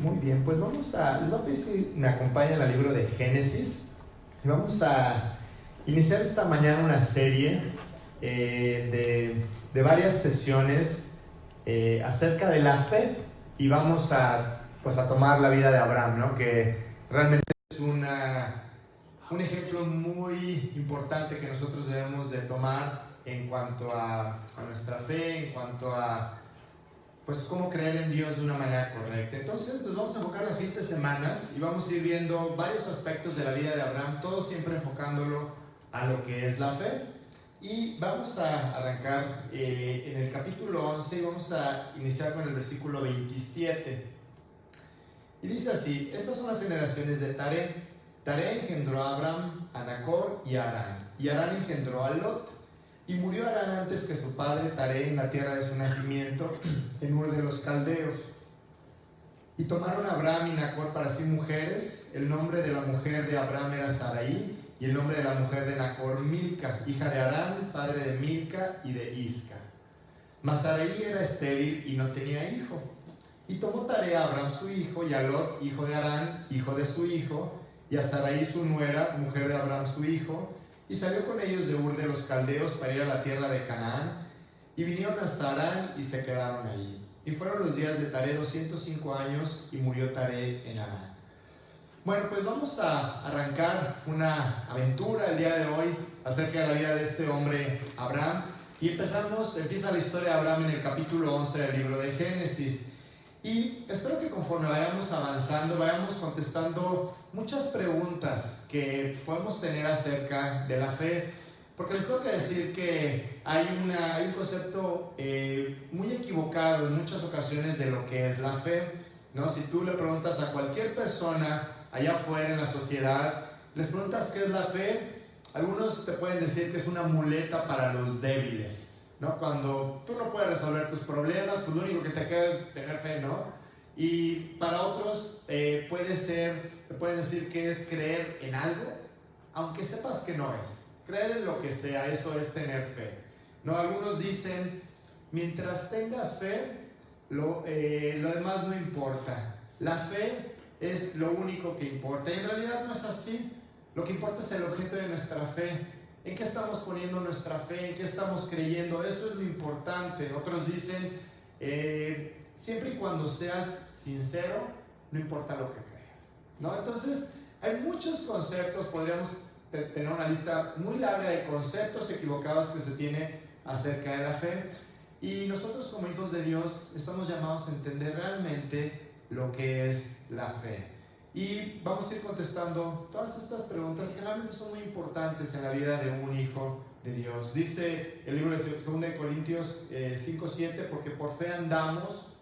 Muy bien, pues les voy a pedir si me acompañan al libro de Génesis y vamos a iniciar esta mañana una serie de varias sesiones acerca de la fe y vamos a tomar la vida de Abraham, ¿no? Que realmente es un ejemplo muy importante que nosotros debemos de tomar en cuanto a nuestra fe, en cuanto a pues cómo creer en Dios de una manera correcta. Entonces nos vamos a enfocar las siguientes semanas y vamos a ir viendo varios aspectos de la vida de Abraham, todo siempre enfocándolo a lo que es la fe. Y vamos a arrancar en el capítulo 11 y vamos a iniciar con el versículo 27. Y dice así: estas son las generaciones de Taré. Taré engendró a Abram, a Nacor y a Harán. Y Harán engendró a Lot. Y murió Harán antes que su padre Taré en la tierra de su nacimiento, en Ur de los Caldeos. Y tomaron a Abram y Nacor para sí mujeres. El nombre de la mujer de Abram era Sarai, y el nombre de la mujer de Nacor Milca, hija de Harán, padre de Milca y de Isca. Mas Sarai era estéril y no tenía hijo. Y tomó Taré a Abram su hijo, y a Lot, hijo de Harán, hijo de su hijo, y a Sarai su nuera, mujer de Abram su hijo, y salió con ellos de Ur de los Caldeos para ir a la tierra de Canaán, y vinieron hasta Harán y se quedaron allí. Y fueron los días de Taré 205 años, y murió Taré en Harán. Bueno, pues vamos a arrancar una aventura el día de hoy acerca de la vida de este hombre Abraham, y empieza la historia de Abraham en el capítulo 11 del libro de Génesis. Y espero que conforme vayamos avanzando, vayamos contestando muchas preguntas que podemos tener acerca de la fe. Porque les tengo que decir que hay un concepto muy equivocado en muchas ocasiones de lo que es la fe, ¿no? Si tú le preguntas a cualquier persona allá afuera en la sociedad, les preguntas qué es la fe, algunos te pueden decir que es una muleta para los débiles, ¿no? Cuando tú no puedes resolver tus problemas, pues lo único que te queda es tener fe, ¿no? Y para otros te pueden decir que es creer en algo, aunque sepas que no es. Creer en lo que sea, eso es tener fe, ¿no? Algunos dicen, mientras tengas fe, lo demás no importa. La fe es lo único que importa. Y en realidad no es así. Lo que importa es el objeto de nuestra fe. ¿En qué estamos poniendo nuestra fe? ¿En qué estamos creyendo? Eso es lo importante. Otros dicen, siempre y cuando seas sincero, no importa lo que creas, ¿no? Entonces, hay muchos conceptos, podríamos tener una lista muy larga de conceptos equivocados que se tiene acerca de la fe. Y nosotros como hijos de Dios estamos llamados a entender realmente lo que es la fe. Y vamos a ir contestando todas estas preguntas que realmente son muy importantes en la vida de un hijo de Dios. Dice el libro de 2 Corintios 5:7, porque por fe andamos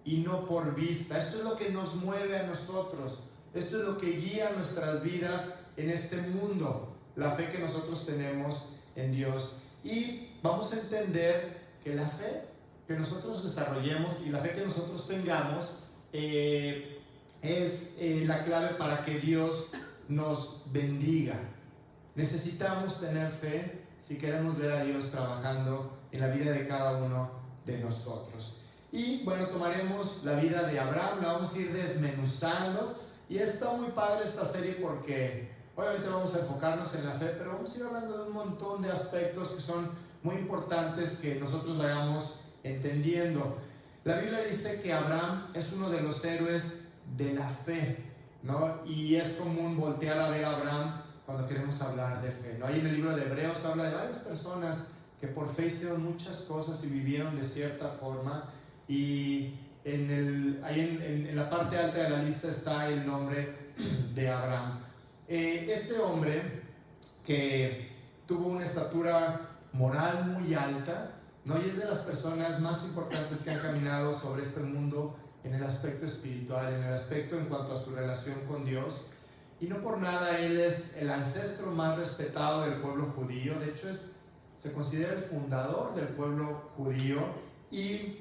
y no por vista. Esto es lo que nos mueve a nosotros. Esto es lo que guía nuestras vidas en este mundo. La fe que nosotros tenemos en Dios. Y vamos a entender que la fe que nosotros desarrollemos y la fe que nosotros tengamos es la clave para que Dios nos bendiga. Necesitamos tener fe si queremos ver a Dios trabajando en la vida de cada uno de nosotros. Y bueno, tomaremos la vida de Abraham, la vamos a ir desmenuzando. Y está muy padre esta serie porque obviamente vamos a enfocarnos en la fe, pero vamos a ir hablando de un montón de aspectos que son muy importantes que nosotros vayamos entendiendo. La Biblia dice que Abraham es uno de los héroes de la fe, ¿no? Y es común voltear a ver a Abraham cuando queremos hablar de fe, ¿no? Ahí en el libro de Hebreos habla de varias personas que por fe hicieron muchas cosas y vivieron de cierta forma. Y en la parte alta de la lista está el nombre de Abraham. Este hombre que tuvo una estatura moral muy alta, ¿no? Y es de las personas más importantes que han caminado sobre este mundo en el aspecto espiritual, en el aspecto en cuanto a su relación con Dios. Y no por nada él es el ancestro más respetado del pueblo judío. De hecho, se considera el fundador del pueblo judío. Y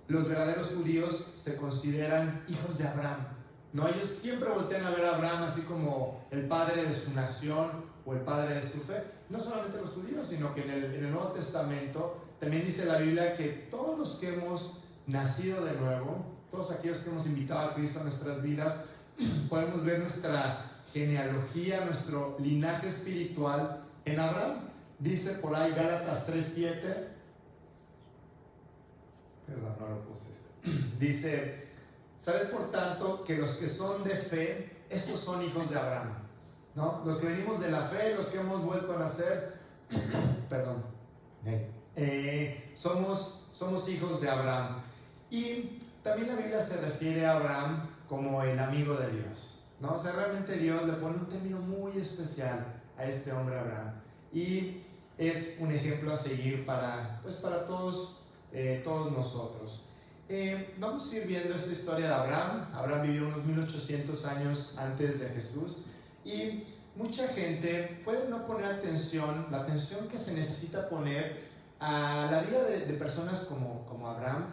los verdaderos judíos se consideran hijos de Abraham, ¿no? Ellos siempre voltean a ver a Abraham así como el padre de su nación o el padre de su fe. No solamente los judíos, sino que en el Nuevo Testamento también dice la Biblia que todos los que hemos nacido de nuevo todos aquellos que hemos invitado a Cristo a nuestras vidas, podemos ver nuestra genealogía, nuestro linaje espiritual en Abraham. Dice por ahí Gálatas 3:7, perdón, no lo puse. Dice, ¿sabes por tanto que los que son de fe, estos son hijos de Abraham? ¿No? Los que venimos de la fe, los que hemos vuelto a nacer, perdón, somos hijos de Abraham. Y también la Biblia se refiere a Abraham como el amigo de Dios, ¿no? O sea, realmente Dios le pone un término muy especial a este hombre Abraham. Y es un ejemplo a seguir para todos nosotros. Vamos a ir viendo esta historia de Abraham. Abraham vivió unos 1800 años antes de Jesús. Y mucha gente puede no poner la atención que se necesita poner a la vida de personas como Abraham,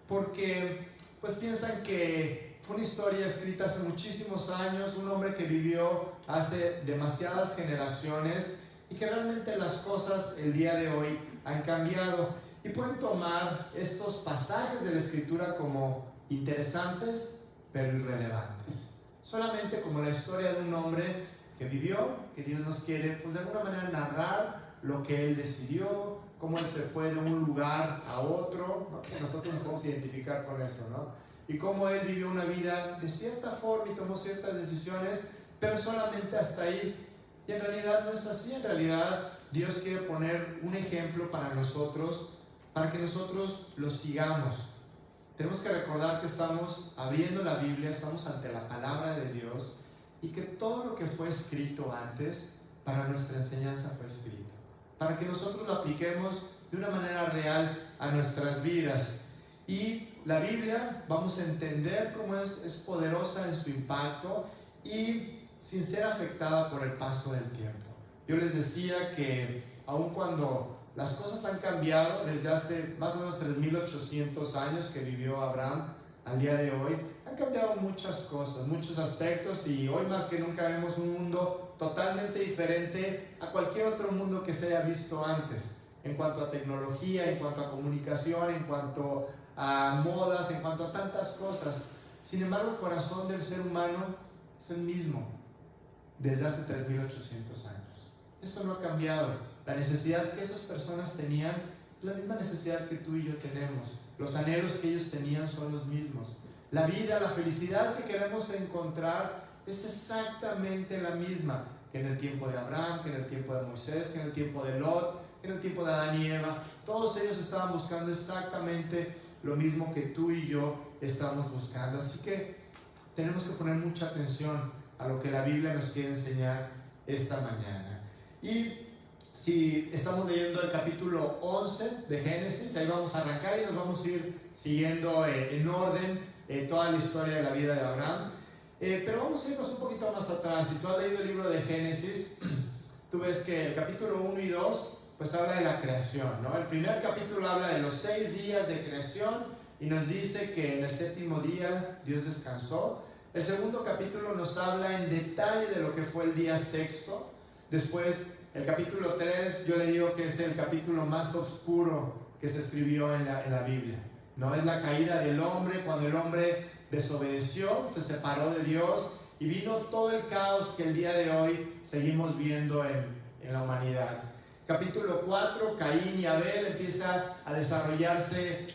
porque pues piensan que fue una historia escrita hace muchísimos años, un hombre que vivió hace demasiadas generaciones y que realmente las cosas el día de hoy han cambiado. Y pueden tomar estos pasajes de la Escritura como interesantes, pero irrelevantes. Solamente como la historia de un hombre que vivió, que Dios nos quiere, pues de alguna manera narrar lo que él decidió, cómo él se fue de un lugar a otro, ¿no? Que nosotros nos podemos identificar con eso, ¿no? Y cómo él vivió una vida de cierta forma y tomó ciertas decisiones, pero solamente hasta ahí. Y en realidad no es así. En realidad Dios quiere poner un ejemplo para nosotros, para que nosotros lo sigamos. Tenemos que recordar que estamos abriendo la Biblia, estamos ante la palabra de Dios, y que todo lo que fue escrito antes para nuestra enseñanza fue escrito, para que nosotros lo apliquemos de una manera real a nuestras vidas. Y la Biblia, vamos a entender cómo es poderosa en su impacto y sin ser afectada por el paso del tiempo. Yo les decía que aun cuando las cosas han cambiado desde hace más o menos 3800 años que vivió Abraham al día de hoy, han cambiado muchas cosas, muchos aspectos, y hoy más que nunca vemos un mundo totalmente diferente a cualquier otro mundo que se haya visto antes, en cuanto a tecnología, en cuanto a comunicación, en cuanto a modas, en cuanto a tantas cosas. Sin embargo, el corazón del ser humano es el mismo desde hace 3800 años. Esto no ha cambiado. La necesidad que esas personas tenían es la misma necesidad que tú y yo tenemos. Los anhelos que ellos tenían son los mismos. La vida, la felicidad que queremos encontrar es exactamente la misma que en el tiempo de Abraham, que en el tiempo de Moisés, que en el tiempo de Lot, que en el tiempo de Adán y Eva. Todos ellos estaban buscando exactamente lo mismo que tú y yo estamos buscando. Así que tenemos que poner mucha atención a lo que la Biblia nos quiere enseñar esta mañana. Y si estamos leyendo el capítulo 11 de Génesis, ahí vamos a arrancar y nos vamos a ir siguiendo en orden toda la historia de la vida de Abraham. Pero vamos a irnos un poquito más atrás. Si tú has leído el libro de Génesis, tú ves que el capítulo 1 y 2 pues habla de la creación, ¿no? El primer capítulo habla de los 6 días de creación y nos dice que en el séptimo día Dios descansó. El segundo capítulo nos habla en detalle de lo que fue el día sexto. Después, el capítulo 3, yo le digo que es el capítulo más oscuro que se escribió en la Biblia, ¿no? Es la caída del hombre, cuando el hombre desobedeció, se separó de Dios y vino todo el caos que el día de hoy seguimos viendo en la humanidad. Capítulo 4, Caín y Abel, empieza a desarrollarse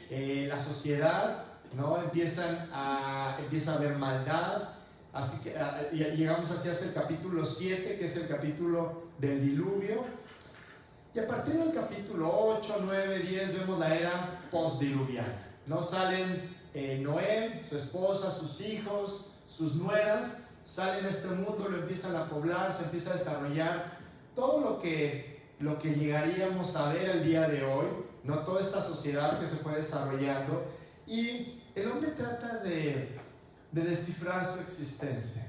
la sociedad, ¿no? Empieza a haber maldad. Así que llegamos hasta el capítulo 7, que es el capítulo del diluvio. Y a partir del capítulo 8, 9, 10 vemos la era postdiluviana, ¿no? Salen Noé, su esposa, sus hijos, sus nueras, salen a este mundo, lo empiezan a poblar, se empieza a desarrollar todo lo que llegaríamos a ver el día de hoy, ¿no? Toda esta sociedad que se fue desarrollando, y el hombre trata de descifrar su existencia,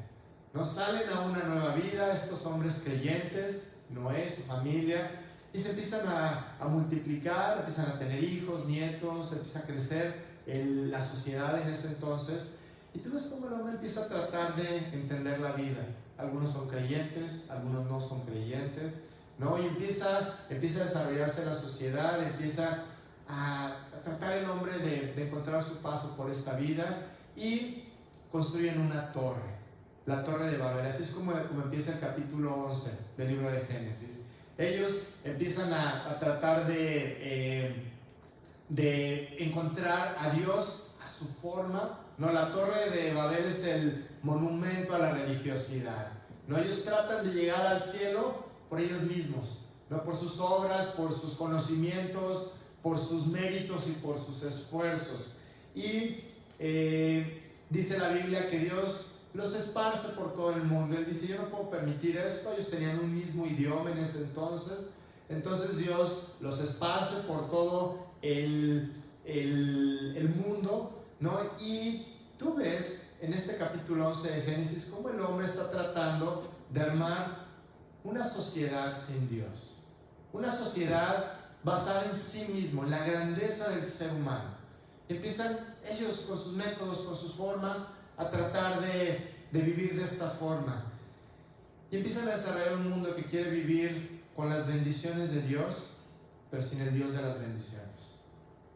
¿no? Salen a una nueva vida estos hombres creyentes, Noé, su familia, y se empiezan a multiplicar, empiezan a tener hijos, nietos, empieza a crecer la sociedad en ese entonces, y tú ves cómo el hombre empieza a tratar de entender la vida. Algunos son creyentes, algunos no son creyentes, ¿no? Y empieza a desarrollarse la sociedad, empieza a tratar el hombre de encontrar su paso por esta vida. y construyen una torre, la torre de Babel. Así es como empieza el capítulo 11 del libro de Génesis. Ellos empiezan a tratar de encontrar a Dios a su forma, ¿no? La torre de Babel es el monumento a la religiosidad, ¿no? Ellos tratan de llegar al cielo por ellos mismos, ¿no? Por sus obras, por sus conocimientos, por sus méritos y por sus esfuerzos. Y dice la Biblia que Dios los esparce por todo el mundo. Él dice: yo no puedo permitir esto. Ellos tenían un mismo idioma en ese entonces. Entonces Dios los esparce por todo el mundo, ¿no? Y tú ves en este capítulo 11 de Génesis cómo el hombre está tratando de armar una sociedad sin Dios. Una sociedad basada en sí mismo, en la grandeza del ser humano. Empiezan ellos con sus métodos, con sus formas, a tratar de vivir de esta forma. Y empiezan a desarrollar un mundo que quiere vivir con las bendiciones de Dios, pero sin el Dios de las bendiciones.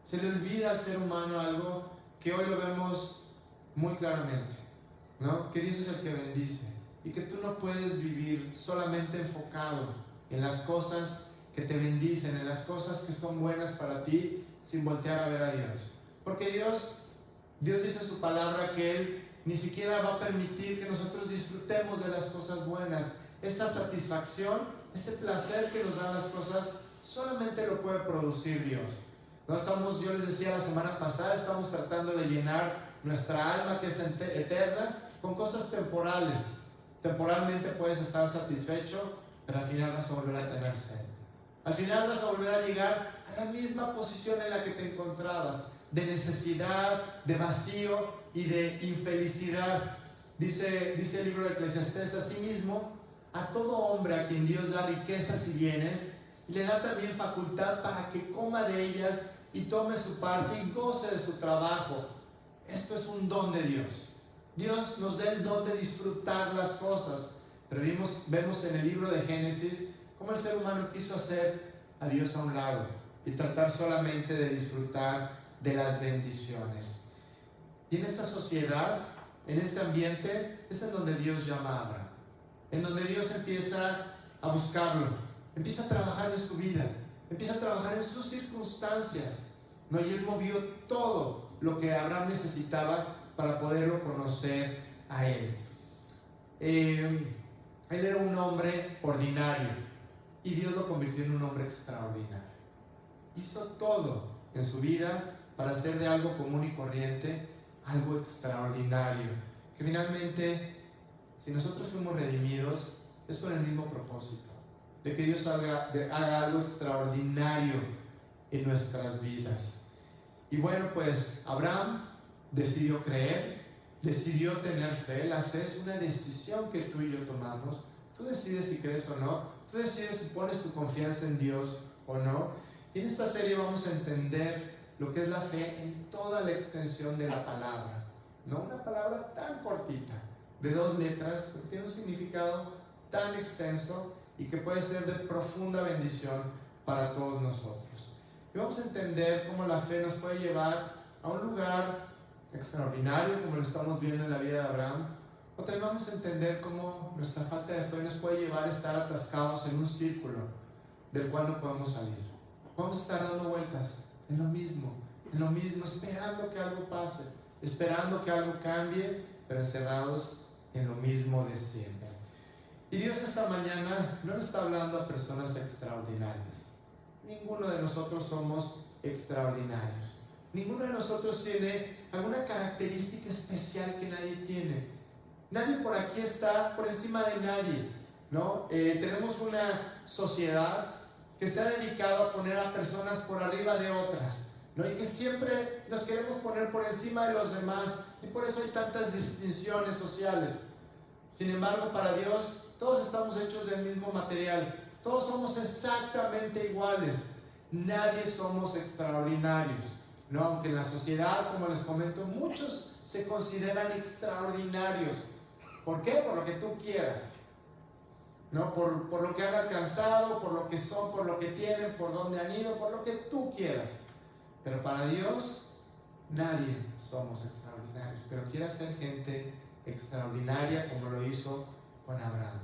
Se le olvida al ser humano algo que hoy lo vemos muy claramente, ¿no? Que Dios es el que bendice y que tú no puedes vivir solamente enfocado en las cosas que te bendicen, en las cosas que son buenas para ti, sin voltear a ver a Dios. Porque Dios dice en su palabra que Él ni siquiera va a permitir que nosotros disfrutemos de las cosas buenas. Esa satisfacción, ese placer que nos dan las cosas, solamente lo puede producir Dios. Yo les decía la semana pasada, estamos tratando de llenar nuestra alma, que es eterna, con cosas temporales. Temporalmente puedes estar satisfecho, pero al final vas a volver a tener sed. Al final vas a volver a llegar a la misma posición en la que te encontrabas, de necesidad, de vacío y de infelicidad. Dice el libro de Eclesiastés: asimismo, a todo hombre a quien Dios da riquezas y bienes, y le da también facultad para que coma de ellas y tome su parte y goce de su trabajo. Esto es un don de Dios. Dios nos da el don de disfrutar las cosas. Pero vemos en el libro de Génesis cómo el ser humano quiso hacer a Dios a un lado y tratar solamente de disfrutar de las bendiciones. Y en esta sociedad, en este ambiente, es en donde Dios llama a Abraham, en donde Dios empieza a buscarlo, empieza a trabajar en su vida, empieza a trabajar en sus circunstancias, ¿no? Y Él movió todo lo que Abraham necesitaba para poderlo conocer a Él. Él era un hombre ordinario y Dios lo convirtió en un hombre extraordinario. Hizo todo en su vida para hacer de algo común y corriente algo extraordinario, que finalmente, si nosotros fuimos redimidos, es con el mismo propósito, de que Dios haga algo extraordinario en nuestras vidas. Y bueno, pues Abraham decidió creer, decidió tener fe. La fe es una decisión que tú y yo tomamos. Tú decides si crees o no, tú decides si pones tu confianza en Dios o no. Y en esta serie vamos a entender lo que es la fe en toda la extensión de la palabra, no una palabra tan cortita, de 2 letras, pero tiene un significado tan extenso y que puede ser de profunda bendición para todos nosotros. Y vamos a entender cómo la fe nos puede llevar a un lugar extraordinario, como lo estamos viendo en la vida de Abraham, o también vamos a entender cómo nuestra falta de fe nos puede llevar a estar atascados en un círculo del cual no podemos salir. Vamos a estar dando vueltas en lo mismo, esperando que algo pase, esperando que algo cambie, pero encerrados en lo mismo de siempre. Y Dios esta mañana no le está hablando a personas extraordinarias. Ninguno de nosotros somos extraordinarios. Ninguno de nosotros tiene alguna característica especial que nadie tiene. Nadie por aquí está por encima de nadie, ¿no? Tenemos una sociedad que se ha dedicado a poner a personas por arriba de otras, ¿no? Y que siempre nos queremos poner por encima de los demás, y por eso hay tantas distinciones sociales. Sin embargo, para Dios, todos estamos hechos del mismo material, todos somos exactamente iguales, nadie somos extraordinarios, ¿no? Aunque en la sociedad, como les comento, muchos se consideran extraordinarios. ¿Por qué? Por lo que tú quieras, ¿no? Por lo que han alcanzado, por lo que son, por lo que tienen, por dónde han ido, por lo que tú quieras. Pero para Dios, nadie somos extraordinarios, pero quiere hacer gente extraordinaria como lo hizo con Abraham.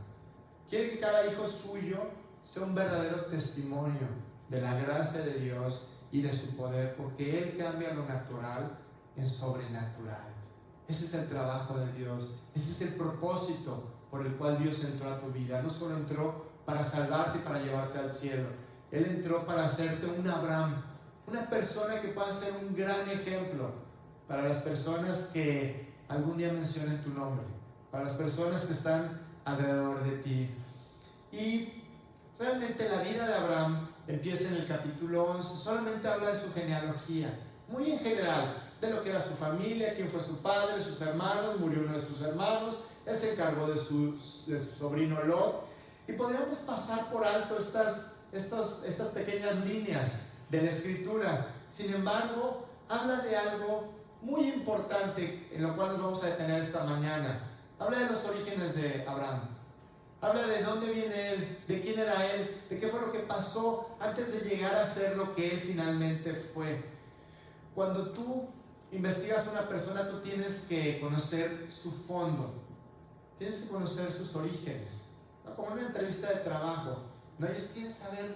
Quiere que cada hijo suyo sea un verdadero testimonio de la gracia de Dios y de su poder, porque Él cambia lo natural en sobrenatural. Ese es el trabajo de Dios, ese es el propósito por el cual Dios entró a tu vida. No solo entró para salvarte y para llevarte al cielo, Él entró para hacerte un Abraham, una persona que pueda ser un gran ejemplo para las personas que algún día mencionen tu nombre, para las personas que están alrededor de ti. Y realmente la vida de Abraham empieza en el capítulo 11, solamente habla de su genealogía, muy en general, de lo que era su familia, quién fue su padre, sus hermanos, murió uno de sus hermanos, él se encargó de su sobrino Lot, y podríamos pasar por alto estas pequeñas líneas de la escritura. Sin embargo, habla de algo muy importante en lo cual nos vamos a detener esta mañana. Habla de los orígenes de Abraham. Habla de dónde viene él, de quién era él, de qué fue lo que pasó antes de llegar a ser lo que él finalmente fue. Cuando tú investigas a una persona, tú tienes que conocer su fondo, tienes que conocer sus orígenes, ¿no? Como en una entrevista de trabajo, ¿no? Ellos quieren saber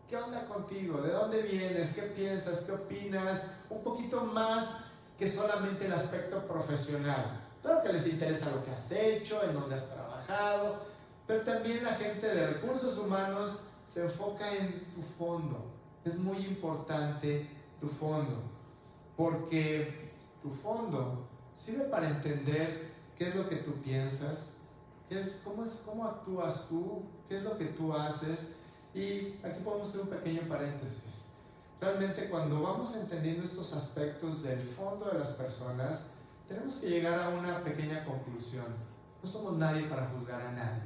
qué onda contigo, de dónde vienes, qué piensas, qué opinas, un poquito más que solamente el aspecto profesional. Claro que les interesa lo que has hecho, en dónde has trabajado, pero también la gente de recursos humanos se enfoca en tu fondo. Es muy importante tu fondo, porque tu fondo sirve para entender qué es lo que tú piensas, cómo actúas tú, qué es lo que tú haces. Y aquí podemos hacer un pequeño paréntesis. Realmente cuando vamos entendiendo estos aspectos del fondo de las personas, tenemos que llegar a una pequeña conclusión. No somos nadie para juzgar a nadie.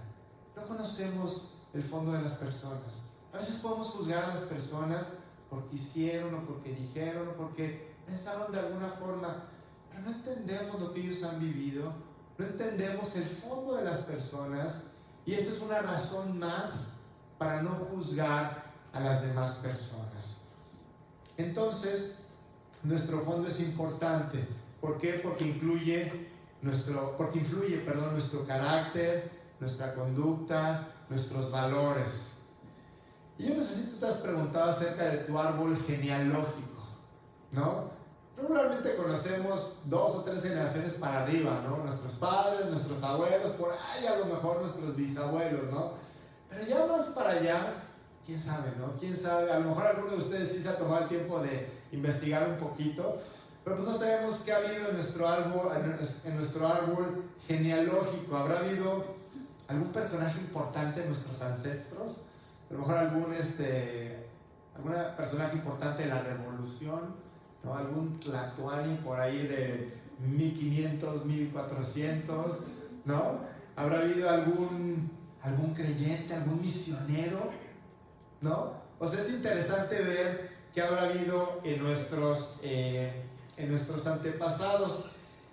No conocemos el fondo de las personas. A veces podemos juzgar a las personas porque hicieron o porque dijeron o porque pensaron de alguna forma, pero no entendemos lo que ellos han vivido, no entendemos el fondo de las personas, y esa es una razón más para no juzgar a las demás personas. Entonces, nuestro fondo es importante. ¿Por qué? Porque influye nuestro carácter, nuestra conducta, nuestros valores. Y yo no sé si tú te has preguntado acerca de tu árbol genealógico, ¿no? Regularmente conocemos 2 o 3 generaciones para arriba, ¿no? Nuestros padres, nuestros abuelos, por ahí a lo mejor nuestros bisabuelos, ¿no? Pero ya más para allá, quién sabe, ¿no? Quién sabe, a lo mejor alguno de ustedes sí se ha tomado el tiempo de investigar un poquito, pero pues no sabemos qué ha habido en nuestro árbol genealógico. ¿Habrá habido algún personaje importante de nuestros ancestros? A lo mejor algún personaje importante de la revolución, ¿no? Algún Tlatoani por ahí de 1500, 1400, ¿no? ¿Habrá habido algún creyente, algún misionero, ¿no? O sea, es interesante ver qué habrá habido en nuestros antepasados.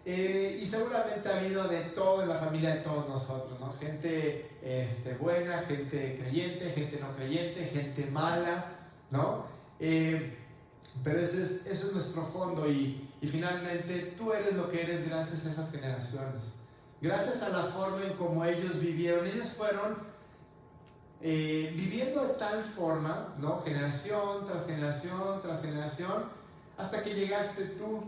Y seguramente ha habido de todo en la familia de todos nosotros, ¿no? Gente buena, gente creyente, gente no creyente, gente mala, ¿no? Pero eso es nuestro fondo, y finalmente tú eres lo que eres gracias a esas generaciones, gracias a la forma en cómo ellos vivieron. Ellos fueron viviendo de tal forma, ¿no? Generación tras generación tras generación, hasta que llegaste tú,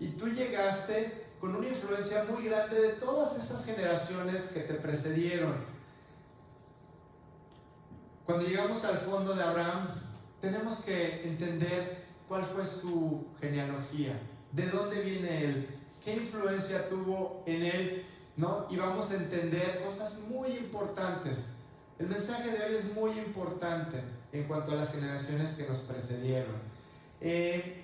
y tú llegaste con una influencia muy grande de todas esas generaciones que te precedieron. Cuando llegamos al fondo de Abraham, tenemos que entender cuál fue su genealogía, de dónde viene él, qué influencia tuvo en él, ¿no? Y vamos a entender cosas muy importantes. El mensaje de hoy es muy importante en cuanto a las generaciones que nos precedieron.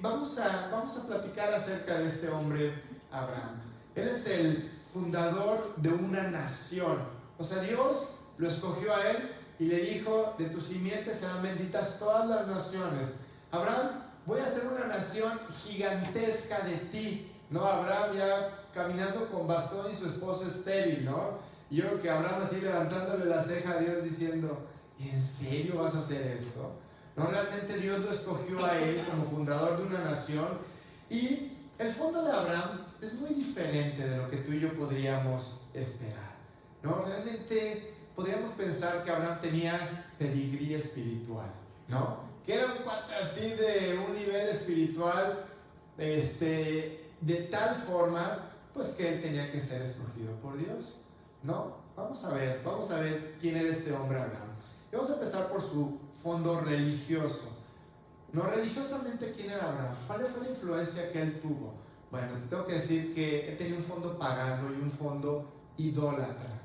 Vamos a platicar acerca de este hombre, Abraham. Él es el fundador de una nación. O sea, Dios lo escogió a él y le dijo: de tu simiente serán benditas todas las naciones. Abraham, voy a hacer una nación gigantesca de ti, ¿no? Abraham ya caminando con bastón y su esposa estéril, ¿no? Y yo creo que Abraham así levantándole la ceja a Dios diciendo: ¿en serio vas a hacer esto? No, realmente Dios lo escogió a él como fundador de una nación, y el fondo de Abraham es muy diferente de lo que tú y yo podríamos esperar, ¿no? Realmente podríamos pensar que Abraham tenía pedigrí espiritual, ¿no? Que era un cuate así de un nivel espiritual, de tal forma, pues que él tenía que ser escogido por Dios, ¿no? Vamos a ver quién era este hombre Abraham. Y vamos a empezar por su fondo religioso. No, religiosamente, ¿quién era Abraham? ¿Cuál fue la influencia que él tuvo? Bueno, te tengo que decir que él tenía un fondo pagano y un fondo idólatra,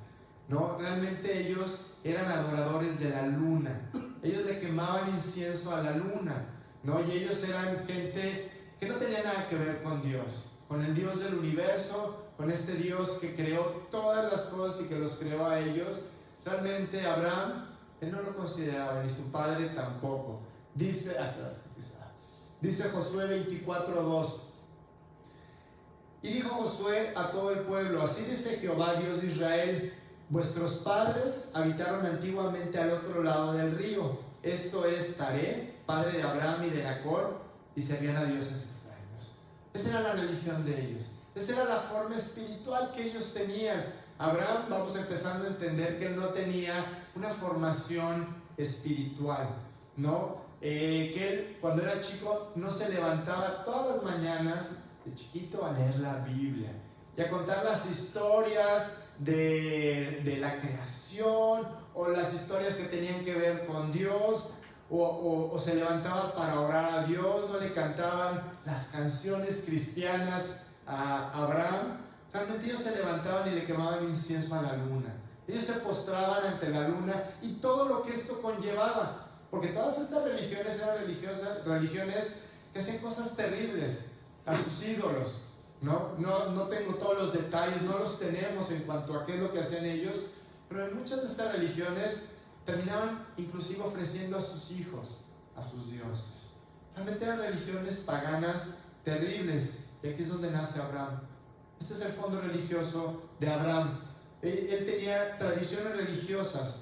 ¿no? Realmente ellos eran adoradores de la luna. Ellos le quemaban incienso a la luna, ¿no? Y ellos eran gente que no tenía nada que ver con Dios, con el Dios del universo, con este Dios que creó todas las cosas y que los creó a ellos. Realmente Abraham, él no lo consideraba, ni su padre tampoco. Dice Josué 24:2. Y dijo Josué a todo el pueblo: así dice Jehová, Dios de Israel: vuestros padres habitaron antiguamente al otro lado del río, esto es Taré, padre de Abraham y de Nacor, y servían a dioses extraños. Esa era la religión de ellos, esa era la forma espiritual que ellos tenían. Abraham, vamos empezando a entender que él no tenía una formación espiritual, ¿no? Que él, cuando era chico, no se levantaba todas las mañanas de chiquito a leer la Biblia y a contar las historias de la creación, o las historias que tenían que ver con Dios, o se levantaba para orar a Dios. No le cantaban las canciones cristianas a Abraham. Realmente ellos se levantaban y le quemaban incienso a la luna. Ellos se postraban ante la luna y todo lo que esto conllevaba. Porque todas estas religiones eran religiones que hacían cosas terribles a sus ídolos, ¿no? No tengo todos los detalles, no los tenemos en cuanto a qué es lo que hacían ellos, pero en muchas de estas religiones terminaban inclusive ofreciendo a sus hijos, a sus dioses. Realmente eran religiones paganas terribles, y aquí es donde nace Abraham. Este es el fondo religioso de Abraham. Él tenía tradiciones religiosas,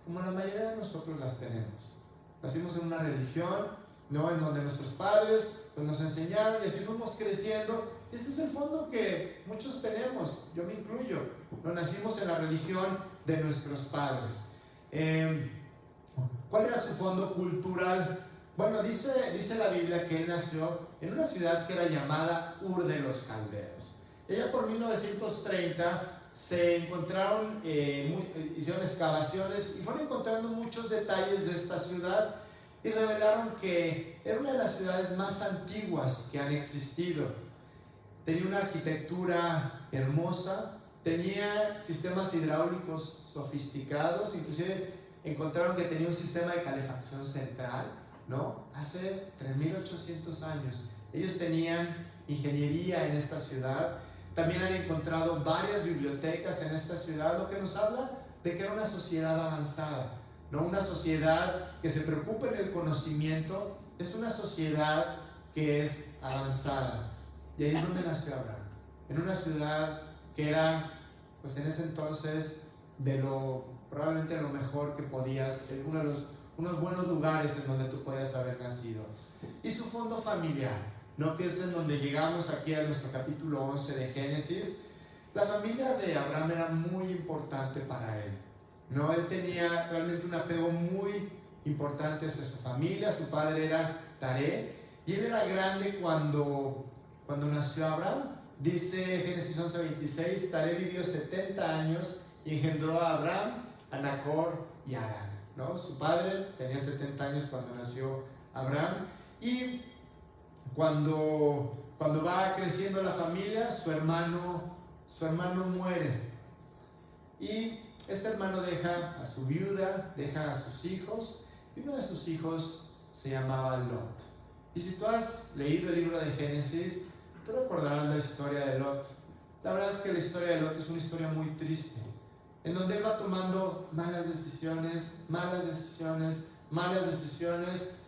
como la mayoría de nosotros las tenemos. Nacimos en una religión, ¿no? En donde nuestros padres pues, nos enseñaron, y así fuimos creciendo. Este es el fondo que muchos tenemos, yo me incluyo. No nacimos en la religión de nuestros padres. ¿Cuál era su fondo cultural? Bueno, dice la Biblia que él nació en una ciudad que era llamada Ur de los Caldeos. Ella por 1930 se encontraron, hicieron excavaciones y fueron encontrando muchos detalles de esta ciudad y revelaron que era una de las ciudades más antiguas que han existido. Tenía una arquitectura hermosa, tenía sistemas hidráulicos sofisticados, inclusive encontraron que tenía un sistema de calefacción central, ¿no? Hace 3.800 años. Ellos tenían ingeniería en esta ciudad. También han encontrado varias bibliotecas en esta ciudad, lo que nos habla de que era una sociedad avanzada, no una sociedad que se preocupe en el conocimiento, es una sociedad que es avanzada. Y ahí es donde nació Abraham, en una ciudad que era, pues en ese entonces, probablemente lo mejor que podías, unos buenos lugares en donde tú podías haber nacido. Y su fondo familiar, ¿no? Que es en donde llegamos aquí a nuestro capítulo 11 de Génesis. La familia de Abraham era muy importante para él, ¿no? Él tenía realmente un apego muy importante hacia su familia. Su padre era Taré y él era grande cuando nació Abraham. Dice Génesis 11:26, Taré vivió 70 años y engendró a Abraham, a Nacor y a Harán, ¿no? Su padre tenía 70 años cuando nació Abraham. Y cuando va creciendo la familia, su hermano muere. Y este hermano deja a su viuda, deja a sus hijos, y uno de sus hijos se llamaba Lot. Y si tú has leído el libro de Génesis, tú recordarás la historia de Lot. La verdad es que la historia de Lot es una historia muy triste, en donde él va tomando malas decisiones,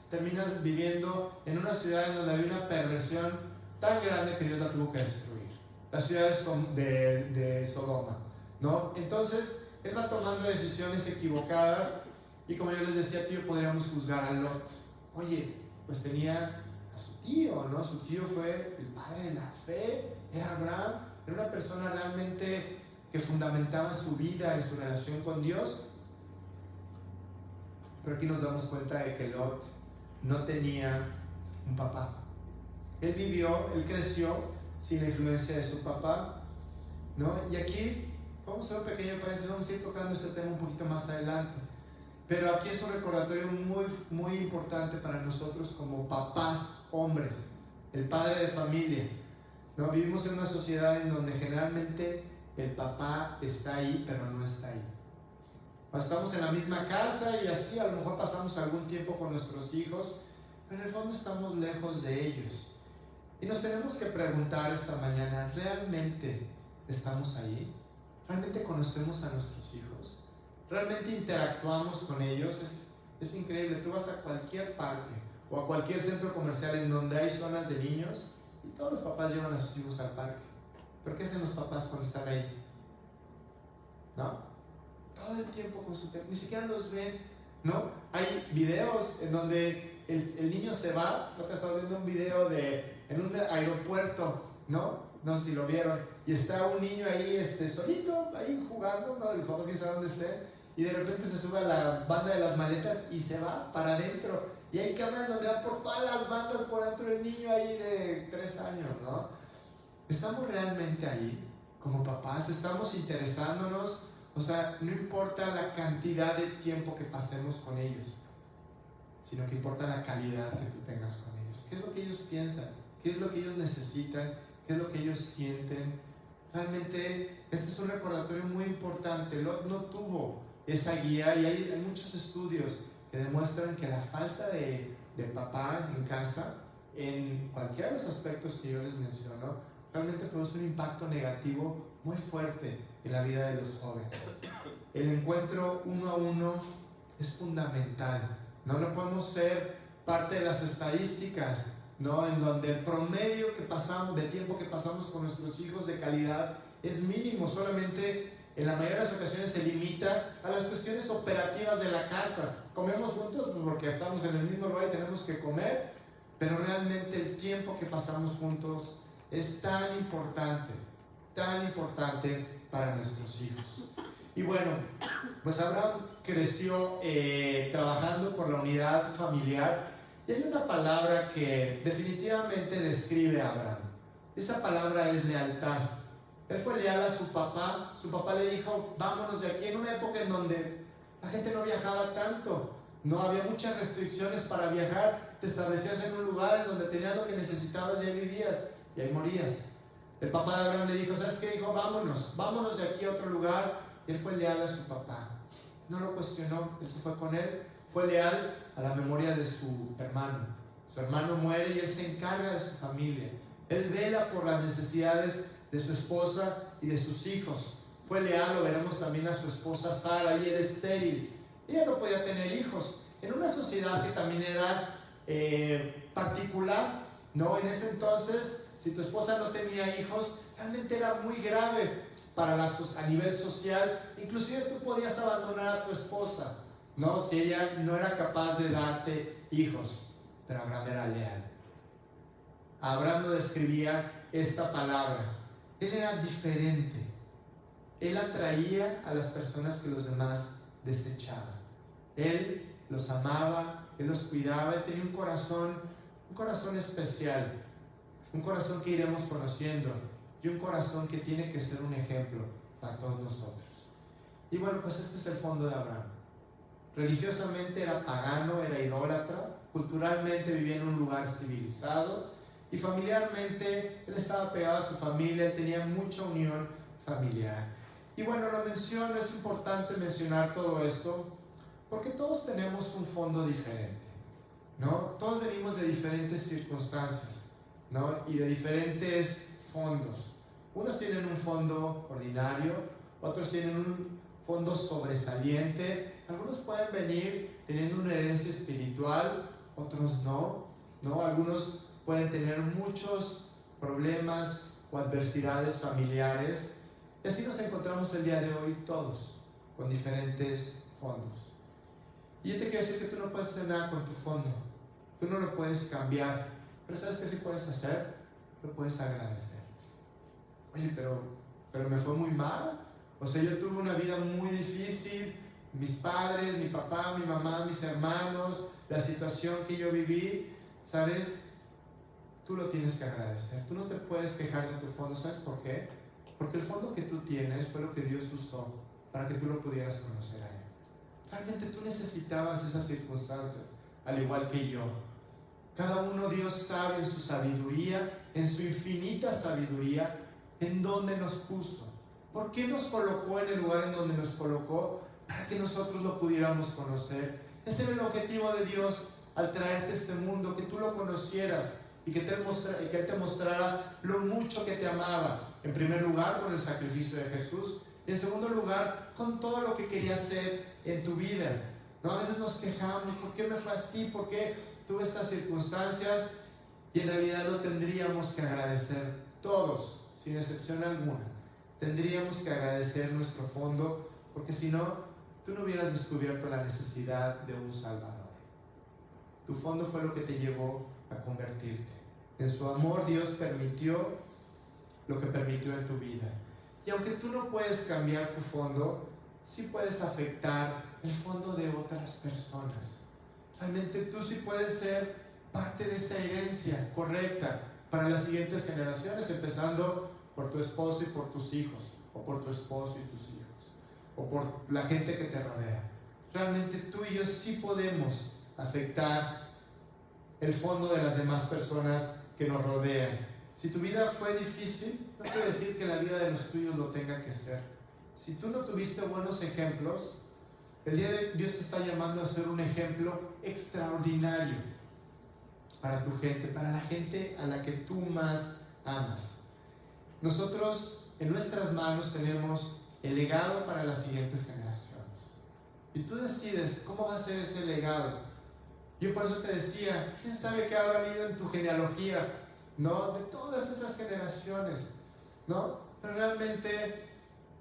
terminas viviendo en una ciudad en donde había una perversión tan grande que Dios la tuvo que destruir. La ciudad de Sodoma, ¿no? Entonces, él va tomando decisiones equivocadas y como yo les decía, tío, podríamos juzgar a Lot. Oye, pues tenía a su tío, ¿no? Su tío fue el padre de la fe, era Abraham, era una persona realmente que fundamentaba su vida en su relación con Dios. Pero aquí nos damos cuenta de que Lot no tenía un papá. Él creció sin la influencia de su papá, ¿no? Y aquí vamos a hacer un pequeño paréntesis, vamos a ir tocando este tema un poquito más adelante. Pero aquí es un recordatorio muy, muy importante para nosotros como papás hombres, el padre de familia, ¿no? Vivimos en una sociedad en donde generalmente el papá está ahí, pero no está ahí. Estamos en la misma casa y así a lo mejor pasamos algún tiempo con nuestros hijos, pero en el fondo estamos lejos de ellos. Y nos tenemos que preguntar esta mañana, ¿realmente estamos ahí? ¿Realmente conocemos a nuestros hijos? ¿Realmente interactuamos con ellos? Es increíble, tú vas a cualquier parque o a cualquier centro comercial en donde hay zonas de niños y todos los papás llevan a sus hijos al parque. ¿Pero qué hacen los papás cuando están ahí? ¿No? Todo el tiempo con su teléfono, ni siquiera los ven, ¿no? Hay videos en donde el niño se va. Yo te estaba viendo un video en un aeropuerto, ¿no? No sé si lo vieron, y está un niño ahí solito, ahí jugando, ¿no? Los papás ni saben dónde esté, y de repente se sube a la banda de las maletas y se va para adentro, y hay cámaras donde va por todas las bandas por dentro del niño ahí de 3 años, ¿no? ¿Estamos realmente ahí como papás? ¿Estamos interesándonos? O sea, no importa la cantidad de tiempo que pasemos con ellos, sino que importa la calidad que tú tengas con ellos. ¿Qué es lo que ellos piensan? ¿Qué es lo que ellos necesitan? ¿Qué es lo que ellos sienten? Realmente, este es un recordatorio muy importante. Lot no tuvo esa guía y hay muchos estudios que demuestran que la falta de papá en casa, en cualquiera de los aspectos que yo les menciono, realmente produce un impacto negativo muy fuerte en la vida de los jóvenes. El encuentro uno a uno es fundamental. No podemos ser parte de las estadísticas, ¿no? En donde el promedio de tiempo que pasamos con nuestros hijos de calidad es mínimo. Solamente en la mayoría de las ocasiones se limita a las cuestiones operativas de la casa. Comemos juntos porque estamos en el mismo lugar y tenemos que comer, pero realmente el tiempo que pasamos juntos es tan importante para nuestros hijos. Y bueno, pues Abraham creció trabajando por la unidad familiar, y hay una palabra que definitivamente describe a Abraham. Esa palabra es lealtad. Él fue leal a su papá. Su papá le dijo, vámonos de aquí, en una época en donde la gente no viajaba tanto, no había muchas restricciones para viajar. Te establecías en un lugar en donde tenías lo que necesitabas y ahí vivías, y ahí morías. El papá de Abraham le dijo, ¿sabes qué? Dijo, vámonos de aquí a otro lugar. Y él fue leal a su papá. No lo cuestionó, él se fue con él. Fue leal a la memoria de su hermano. Su hermano muere y él se encarga de su familia. Él vela por las necesidades de su esposa y de sus hijos. Fue leal, lo veremos también, a su esposa Sara, y era estéril. Ella no podía tener hijos. En una sociedad que también era particular, ¿no? En ese entonces, si tu esposa no tenía hijos, realmente era muy grave a nivel social. Inclusive tú podías abandonar a tu esposa, ¿no? Si ella no era capaz de darte hijos. Pero Abraham era leal. Abraham no describía esta palabra. Él era diferente. Él atraía a las personas que los demás desechaban. Él los amaba, él los cuidaba, él tenía un corazón especial, un corazón que iremos conociendo, y un corazón que tiene que ser un ejemplo para todos nosotros. Y bueno, pues este es el fondo de Abraham. Religiosamente era pagano, era idólatra, culturalmente vivía en un lugar civilizado, y familiarmente él estaba pegado a su familia, él tenía mucha unión familiar. Y bueno, es importante mencionar todo esto, porque todos tenemos un fondo diferente, ¿no? Todos venimos de diferentes circunstancias, ¿no? Y de diferentes fondos. Unos tienen un fondo ordinario, otros tienen un fondo sobresaliente. Algunos pueden venir teniendo una herencia espiritual, otros no, ¿no? Algunos pueden tener muchos problemas o adversidades familiares. Y así nos encontramos el día de hoy todos, con diferentes fondos. Y yo te quiero decir que tú no puedes hacer nada con tu fondo. Tú no lo puedes cambiar. Pero ¿sabes qué sí puedes hacer? Lo puedes agradecer. Oye, pero me fue muy mal. O sea, yo tuve una vida muy difícil. Mis padres, mi papá, mi mamá, mis hermanos, la situación que yo viví, ¿sabes? Tú lo tienes que agradecer. Tú no te puedes quejar de tu fondo. ¿Sabes por qué? Porque el fondo que tú tienes fue lo que Dios usó para que tú lo pudieras conocer a Él. Realmente tú necesitabas esas circunstancias, al igual que yo. Cada uno Dios sabe en su sabiduría, en su infinita sabiduría, en dónde nos puso. ¿Por qué nos colocó en el lugar en donde nos colocó? Para que nosotros lo pudiéramos conocer. Ese era el objetivo de Dios al traerte a este mundo, que tú lo conocieras y que Él te mostrara lo mucho que te amaba. En primer lugar, con el sacrificio de Jesús. Y en segundo lugar, con todo lo que quería hacer en tu vida. ¿No? A veces nos quejamos, ¿por qué me fue así? ¿Por qué tuve estas circunstancias? Y en realidad lo tendríamos que agradecer todos, sin excepción alguna. Tendríamos que agradecer nuestro fondo, porque si no, tú no hubieras descubierto la necesidad de un Salvador. Tu fondo fue lo que te llevó a convertirte. En su amor Dios permitió lo que permitió en tu vida. Y aunque tú no puedes cambiar tu fondo, sí puedes afectar el fondo de otras personas. Realmente tú sí puedes ser parte de esa herencia correcta para las siguientes generaciones, empezando por tu esposo y por tus hijos, o por tu esposo y tus hijos, o por la gente que te rodea. Realmente tú y yo sí podemos afectar el fondo de las demás personas que nos rodean. Si tu vida fue difícil, no quiere decir que la vida de los tuyos lo tenga que ser. Si tú no tuviste buenos ejemplos, el día de hoy Dios te está llamando a ser un ejemplo extraordinario para tu gente, para la gente a la que tú más amas. Nosotros en nuestras manos tenemos el legado para las siguientes generaciones. Y tú decides cómo va a ser ese legado. Yo por eso te decía, ¿quién sabe qué habrá habido en tu genealogía? ¿No? De todas esas generaciones, ¿no? Pero realmente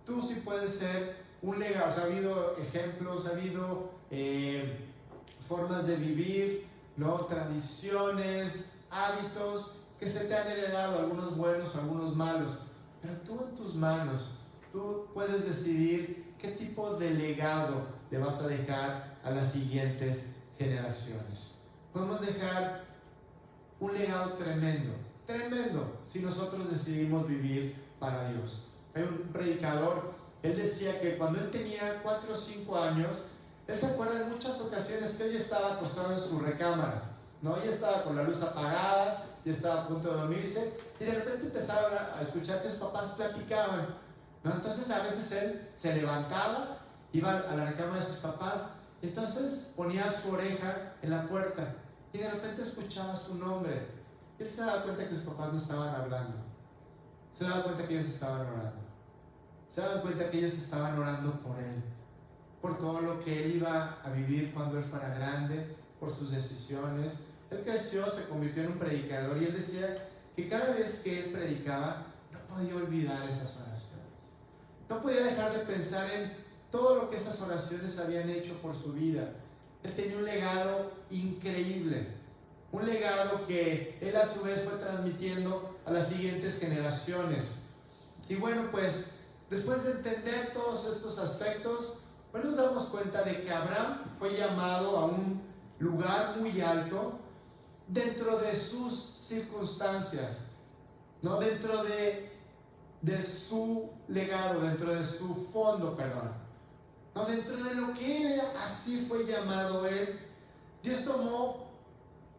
tú sí puedes ser un legado. O sea, ha habido ejemplos, ha habido formas de vivir, ¿no? Tradiciones, hábitos que se te han heredado, algunos buenos, algunos malos. Pero tú en tus manos, tú puedes decidir qué tipo de legado le vas a dejar a las siguientes generaciones. Podemos dejar un legado tremendo, tremendo, si nosotros decidimos vivir para Dios. Hay un predicador, él decía que cuando él tenía 4 o 5 años, él se acuerda en muchas ocasiones que él ya estaba acostado en su recámara, ¿no? Ya estaba con la luz apagada, ya estaba a punto de dormirse, y de repente empezaba a escuchar que sus papás platicaban, ¿no? Entonces a veces él se levantaba, iba a la recámara de sus papás, entonces ponía su oreja en la puerta y de repente escuchaba su nombre. Él se daba cuenta que sus papás no estaban hablando. Se daba cuenta que ellos estaban orando. Se daba cuenta que ellos estaban orando por él, por todo lo que él iba a vivir cuando él fuera grande, por sus decisiones. Él creció, se convirtió en un predicador y él decía que cada vez que él predicaba no podía olvidar esas oraciones. No podía dejar de pensar en todo lo que esas oraciones habían hecho por su vida. Él tenía un legado increíble, un legado que él a su vez fue transmitiendo a las siguientes generaciones. Y bueno, pues después de entender todos estos aspectos, pues nos damos cuenta de que Abraham fue llamado a un lugar muy alto dentro de sus circunstancias, no dentro de su legado, dentro de su fondo, perdón. No, dentro de lo que él era, así fue llamado él. Dios tomó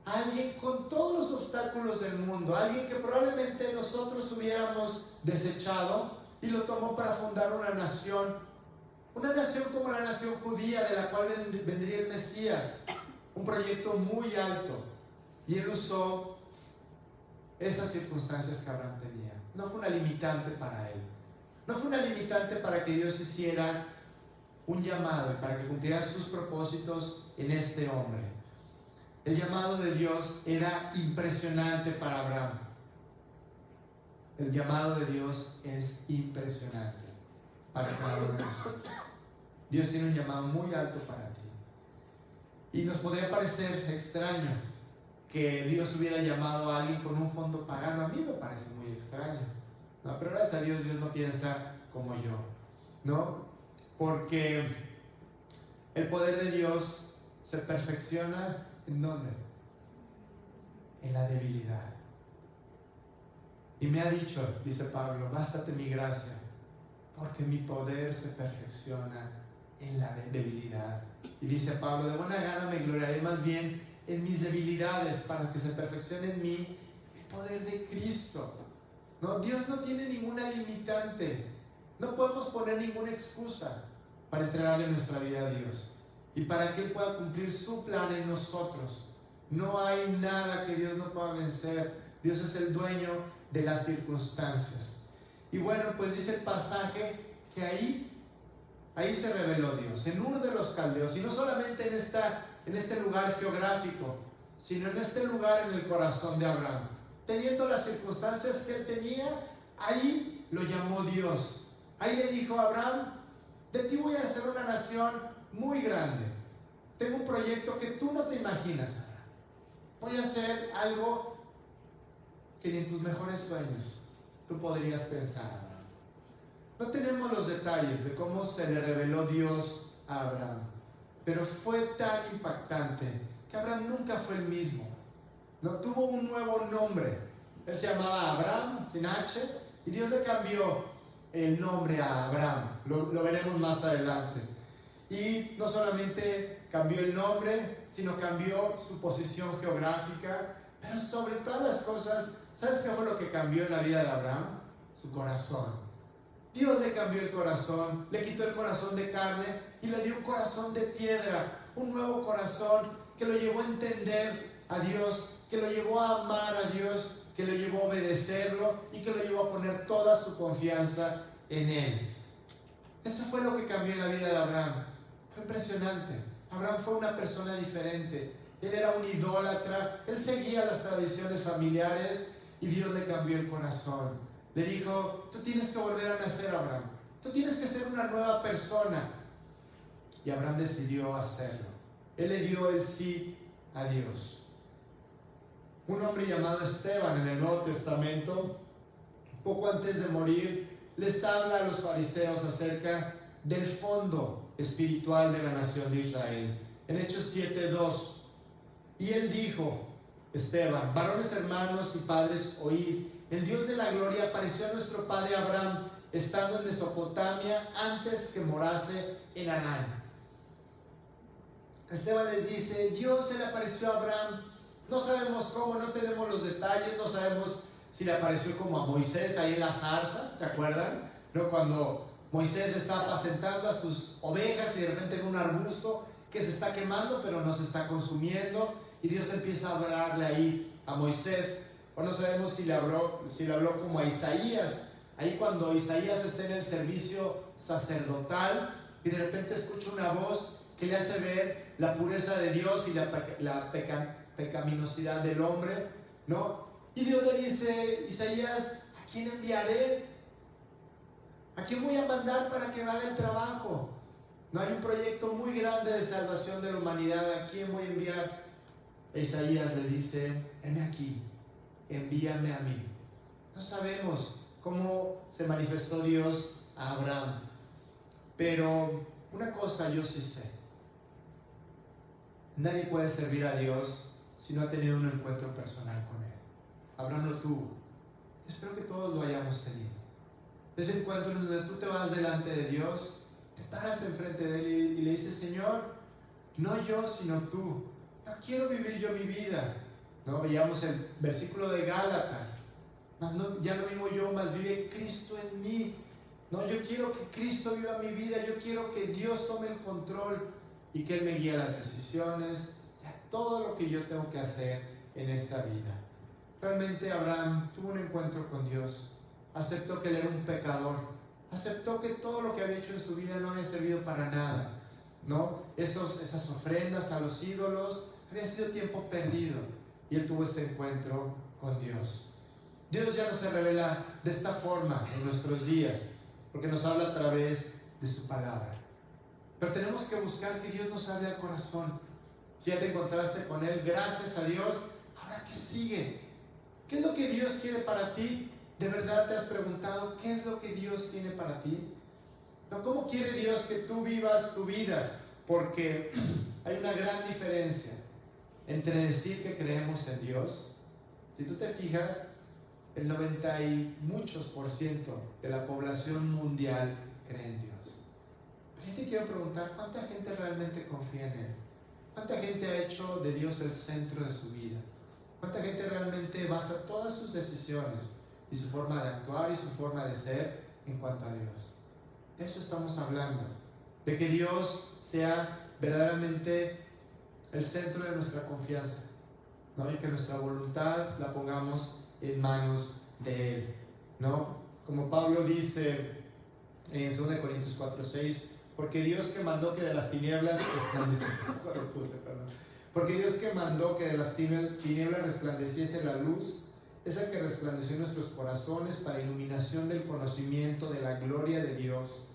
a alguien con todos los obstáculos del mundo, alguien que probablemente nosotros hubiéramos desechado, y lo tomó para fundar una nación como la nación judía, de la cual vendría el Mesías, un proyecto muy alto. Y él usó esas circunstancias que Abraham tenía. No fue una limitante para él. No fue una limitante para que Dios hiciera un llamado y para que cumpliera sus propósitos en este hombre. El llamado de Dios era impresionante para Abraham. El llamado de Dios es impresionante para cada uno de nosotros. Dios tiene un llamado muy alto para ti. Y nos podría parecer extraño que Dios hubiera llamado a alguien con un fondo pagano. A mí me parece muy extraño, ¿no? Pero gracias a Dios, Dios no piensa como yo, ¿no? Porque el poder de Dios se perfecciona ¿en dónde? En la debilidad. Y me ha dicho, dice Pablo, bástate mi gracia, porque mi poder se perfecciona en la debilidad. Y dice Pablo, de buena gana me gloriaré más bien en mis debilidades, para que se perfeccione en mí el poder de Cristo. ¿No? Dios no tiene ninguna limitante. No podemos poner ninguna excusa para entregarle nuestra vida a Dios y para que Él pueda cumplir su plan en nosotros. No hay nada que Dios no pueda vencer. Dios es el dueño de las circunstancias. Y bueno, pues dice el pasaje que ahí se reveló Dios, en Ur de los Caldeos, y no solamente en este lugar geográfico, sino en este lugar en el corazón de Abraham. Teniendo las circunstancias que él tenía, ahí lo llamó Dios. Ahí le dijo a Abraham, de ti voy a hacer una nación muy grande. Tengo un proyecto que tú no te imaginas, Abraham. Voy a hacer algo que ni en tus mejores sueños tú podrías pensar, Abraham. No tenemos los detalles de cómo se le reveló Dios a Abraham, pero fue tan impactante que Abraham nunca fue el mismo. No tuvo un nuevo nombre. Él se llamaba Abraham, sin H, y Dios le cambió el nombre a Abraham. Lo veremos más adelante. Y no solamente cambió el nombre, sino cambió su posición geográfica, pero sobre todas las cosas, ¿sabes qué fue lo que cambió en la vida de Abraham? Su corazón. Dios le cambió el corazón, le quitó el corazón de carne y le dio un corazón de piedra, un nuevo corazón que lo llevó a entender a Dios, que lo llevó a amar a Dios, que lo llevó a obedecerlo y que lo llevó a poner toda su confianza en Él. Esto fue lo que cambió en la vida de Abraham. Fue impresionante. Abraham fue una persona diferente. Él era un idólatra, él seguía las tradiciones familiares y Dios le cambió el corazón. Le dijo, tú tienes que volver a nacer, Abraham. Tú tienes que ser una nueva persona. Y Abraham decidió hacerlo. Él le dio el sí a Dios. Un hombre llamado Esteban en el Nuevo Testamento, poco antes de morir, les habla a los fariseos acerca del fondo espiritual de la nación de Israel. En Hechos 7:2. Y él dijo, Esteban, varones hermanos y padres, oíd. El Dios de la gloria apareció a nuestro padre Abraham, estando en Mesopotamia, antes que morase en Harán. Esteban les dice, Dios se le apareció a Abraham. No sabemos cómo, no tenemos los detalles, no sabemos si le apareció como a Moisés ahí en la zarza, ¿se acuerdan? ¿No? Cuando Moisés está apacentando a sus ovejas y de repente en un arbusto que se está quemando pero no se está consumiendo y Dios empieza a hablarle ahí a Moisés. O no sabemos si le habló como a Isaías, ahí cuando Isaías está en el servicio sacerdotal y de repente escucha una voz que le hace ver la pureza de Dios y la pecaminosidad del hombre, ¿no? Y Dios le dice, Isaías, ¿a quién enviaré? ¿A quién voy a mandar para que haga el trabajo? No hay un proyecto muy grande de salvación de la humanidad, ¿a quién voy a enviar? Isaías le dice, heme aquí, envíame a mí. No sabemos cómo se manifestó Dios a Abraham, pero una cosa yo sí sé: nadie puede servir a Dios si no ha tenido un encuentro personal con Él. Abraham lo tuvo. Espero que todos lo hayamos tenido. Ese encuentro en donde tú te vas delante de Dios, te paras enfrente de Él y le dices, Señor, no yo sino tú. No quiero vivir yo mi vida. ¿No? Veíamos el versículo de Gálatas. Ya no vivo yo, mas vive Cristo en mí. No, yo quiero que Cristo viva mi vida. Yo quiero que Dios tome el control y que Él me guíe a las decisiones y a todo lo que yo tengo que hacer en esta vida. Realmente Abraham tuvo un encuentro con Dios. Aceptó que él era un pecador. Aceptó que todo lo que había hecho en su vida no había servido para nada, ¿no? Esas ofrendas a los ídolos había sido tiempo perdido. Y él tuvo este encuentro con Dios. Dios ya no se revela de esta forma en nuestros días, porque nos habla a través de su palabra. Pero tenemos que buscar que Dios nos hable al corazón. Si ya te encontraste con Él, gracias a Dios, ahora ¿Ahora qué sigue? ¿Qué es lo que Dios quiere para ti? ¿De verdad te has preguntado qué es lo que Dios tiene para ti? ¿No? ¿Cómo quiere Dios que tú vivas tu vida? Porque hay una gran diferencia entre decir que creemos en Dios. Si tú te fijas, el 90 y muchos por ciento de la población mundial cree en Dios. Pero yo te quiero preguntar, ¿cuánta gente realmente confía en Él? ¿Cuánta gente ha hecho de Dios el centro de su vida? ¿Cuánta gente realmente basa todas sus decisiones y su forma de actuar y su forma de ser en cuanto a Dios? De eso estamos hablando, de que Dios sea verdaderamente el centro de nuestra confianza, ¿no? Y que nuestra voluntad la pongamos en manos de Él, ¿no? Como Pablo dice en 2 Corintios 4:6, porque Dios que mandó que de las tinieblas porque Dios que mandó que de las tinieblas resplandeciese la luz, es el que resplandeció en nuestros corazones para iluminación del conocimiento de la gloria de Dios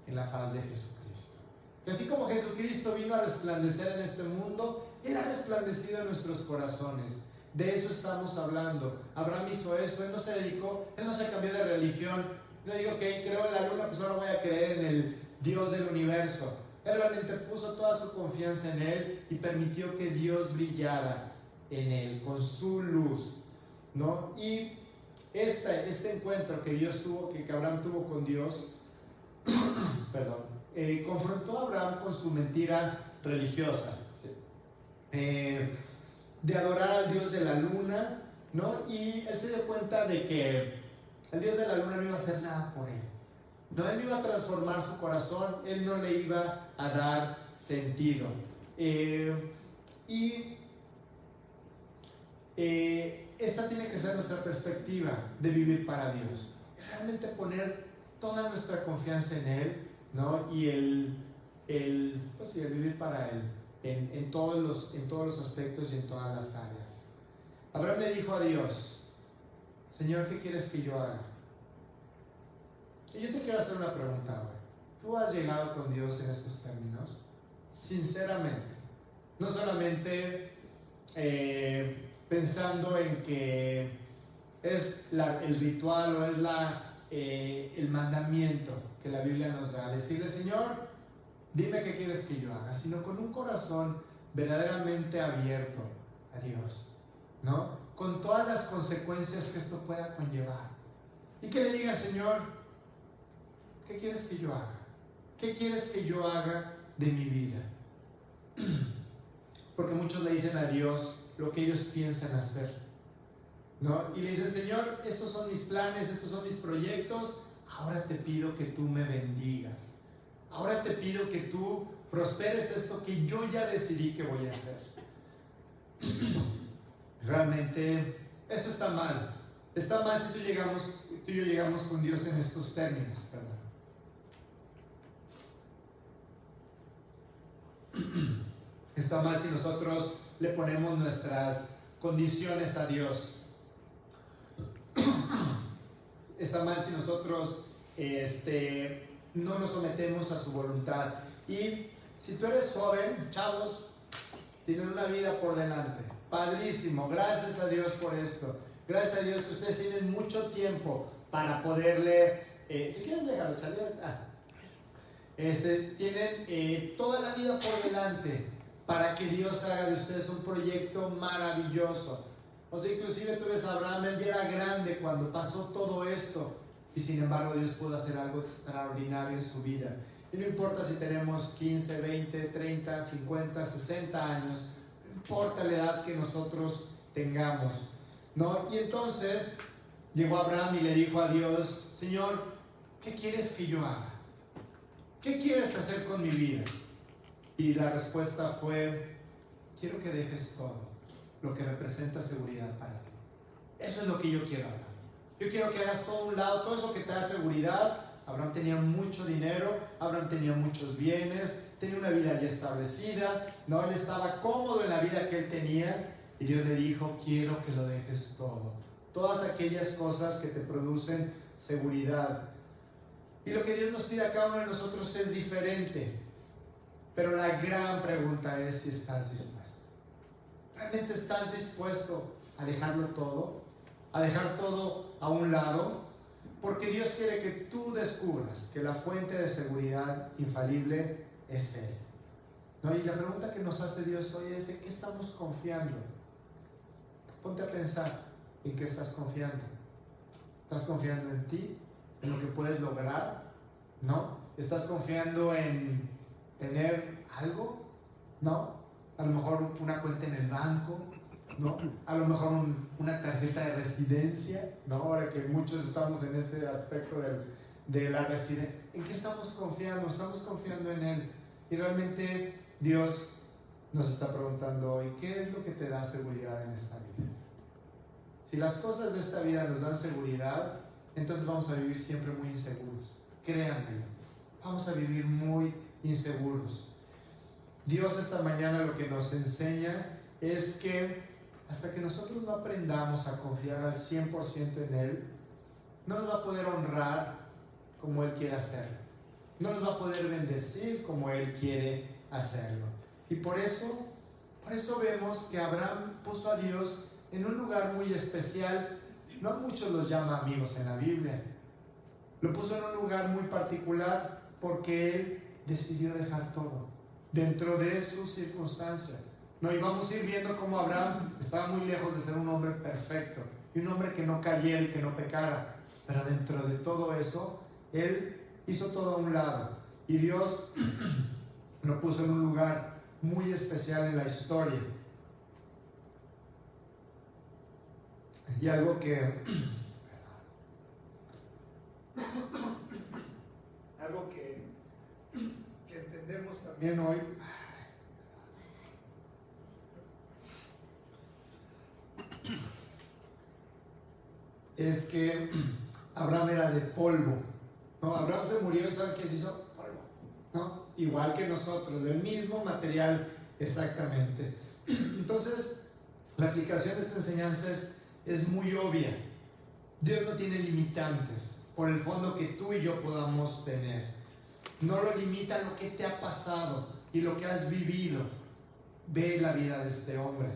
en la faz de Jesucristo. Que así como Jesucristo vino a resplandecer en este mundo, Él ha resplandecido en nuestros corazones. De eso estamos hablando. Abraham hizo eso, Él no se dedicó, Él no se cambió de religión. No digo que creo en la luna, pues ahora voy a creer en el Dios del universo. Él realmente puso toda su confianza en Él y permitió que Dios brillara en Él con su luz, ¿no? Y este encuentro que Dios tuvo, que Abraham tuvo con Dios, confrontó a Abraham con su mentira religiosa, ¿sí? De adorar al Dios de la luna, ¿no? Y él se dio cuenta de que el Dios de la luna no iba a hacer nada por él. No, Él iba a transformar su corazón, Él no le iba a dar sentido. Esta tiene que ser nuestra perspectiva de vivir para Dios. Realmente poner toda nuestra confianza en Él, ¿no? Y el vivir para Él en todos los aspectos y en todas las áreas. Abraham le dijo a Dios: Señor, ¿qué quieres que yo haga? Y yo te quiero hacer una pregunta ahora. ¿Tú has llegado con Dios en estos términos? Sinceramente. No solamente pensando en que es el ritual o es el mandamiento que la Biblia nos da. Decirle: Señor, dime qué quieres que yo haga. Sino con un corazón verdaderamente abierto a Dios, ¿no? Con todas las consecuencias que esto pueda conllevar. Y que le diga: Señor, ¿qué quieres que yo haga? ¿Qué quieres que yo haga de mi vida? Porque muchos le dicen a Dios lo que ellos piensan hacer, ¿no? Y le dicen: Señor, estos son mis planes, estos son mis proyectos, ahora te pido que tú me bendigas. Ahora te pido que tú prosperes esto que yo ya decidí que voy a hacer. Realmente, esto está mal. Está mal si tú y yo llegamos con Dios en estos términos, perdón. Está mal si nosotros le ponemos nuestras condiciones a Dios. Está mal si nosotros no nos sometemos a su voluntad. Y si tú eres joven, chavos, tienen una vida por delante. Padrísimo, gracias a Dios por esto. Gracias a Dios que ustedes tienen mucho tiempo para poderle... si quieres llegar, Charlie. Tienen toda la vida por delante para que Dios haga de ustedes un proyecto maravilloso. O sea, inclusive tú ves a Abraham, él ya era grande cuando pasó todo esto, y sin embargo Dios pudo hacer algo extraordinario en su vida. Y no importa si tenemos 15, 20, 30, 50, 60 años, no importa la edad que nosotros tengamos, ¿no? Y entonces llegó Abraham y le dijo a Dios: Señor, ¿qué quieres que yo haga? ¿Qué quieres hacer con mi vida? Y la respuesta fue: quiero que dejes todo lo que representa seguridad para ti. Eso es lo que yo quiero, Abraham. Yo quiero que hagas todo a un lado, todo eso que te da seguridad. Abraham tenía mucho dinero, Abraham tenía muchos bienes, tenía una vida ya establecida, ¿no? Él estaba cómodo en la vida que él tenía, y Dios le dijo: quiero que lo dejes todo. Todas aquellas cosas que te producen seguridad. Y lo que Dios nos pide a cada uno de nosotros es diferente. Pero la gran pregunta es si estás dispuesto. ¿Realmente estás dispuesto a dejarlo todo? ¿A dejar todo a un lado? Porque Dios quiere que tú descubras que la fuente de seguridad infalible es Él, ¿no? Y la pregunta que nos hace Dios hoy es: ¿en qué estamos confiando? Ponte a pensar, ¿en qué estás confiando? ¿Estás confiando en ti? ¿En lo que puedes lograr? ¿No? ¿Estás confiando en tener algo? ¿No? A lo mejor una cuenta en el banco, ¿no? A lo mejor una tarjeta de residencia, ¿no? Ahora que muchos estamos en ese aspecto de la residencia. ¿En qué estamos confiando? Estamos confiando en Él. Y realmente Dios nos está preguntando hoy: ¿qué es lo que te da seguridad en esta vida? Si las cosas de esta vida nos dan seguridad, entonces vamos a vivir siempre muy inseguros. Créanmelo, vamos a vivir muy inseguros. Dios esta mañana lo que nos enseña es que hasta que nosotros no aprendamos a confiar al 100% en Él, no nos va a poder honrar como Él quiere hacerlo. No nos va a poder bendecir como Él quiere hacerlo. Y por eso vemos que Abraham puso a Dios en un lugar muy especial. No a muchos los llama amigos en la Biblia. Lo puso en un lugar muy particular porque Él decidió dejar todo dentro de sus circunstancias, ¿no? Y vamos a ir viendo cómo Abraham estaba muy lejos de ser un hombre perfecto y un hombre que no cayera y que no pecara, pero dentro de todo eso Él hizo todo a un lado y Dios lo puso en un lugar muy especial en la historia. Y algo que entendemos también hoy es que Abraham era de polvo, ¿no? Abraham se murió y ¿saben qué se hizo? Polvo, ¿no? Igual que nosotros, del mismo material exactamente. Entonces, la aplicación de esta enseñanza es muy obvia. Dios no tiene limitantes por el fondo que tú y yo podamos tener. No lo limita lo que te ha pasado y lo que has vivido. Ve la vida de este hombre.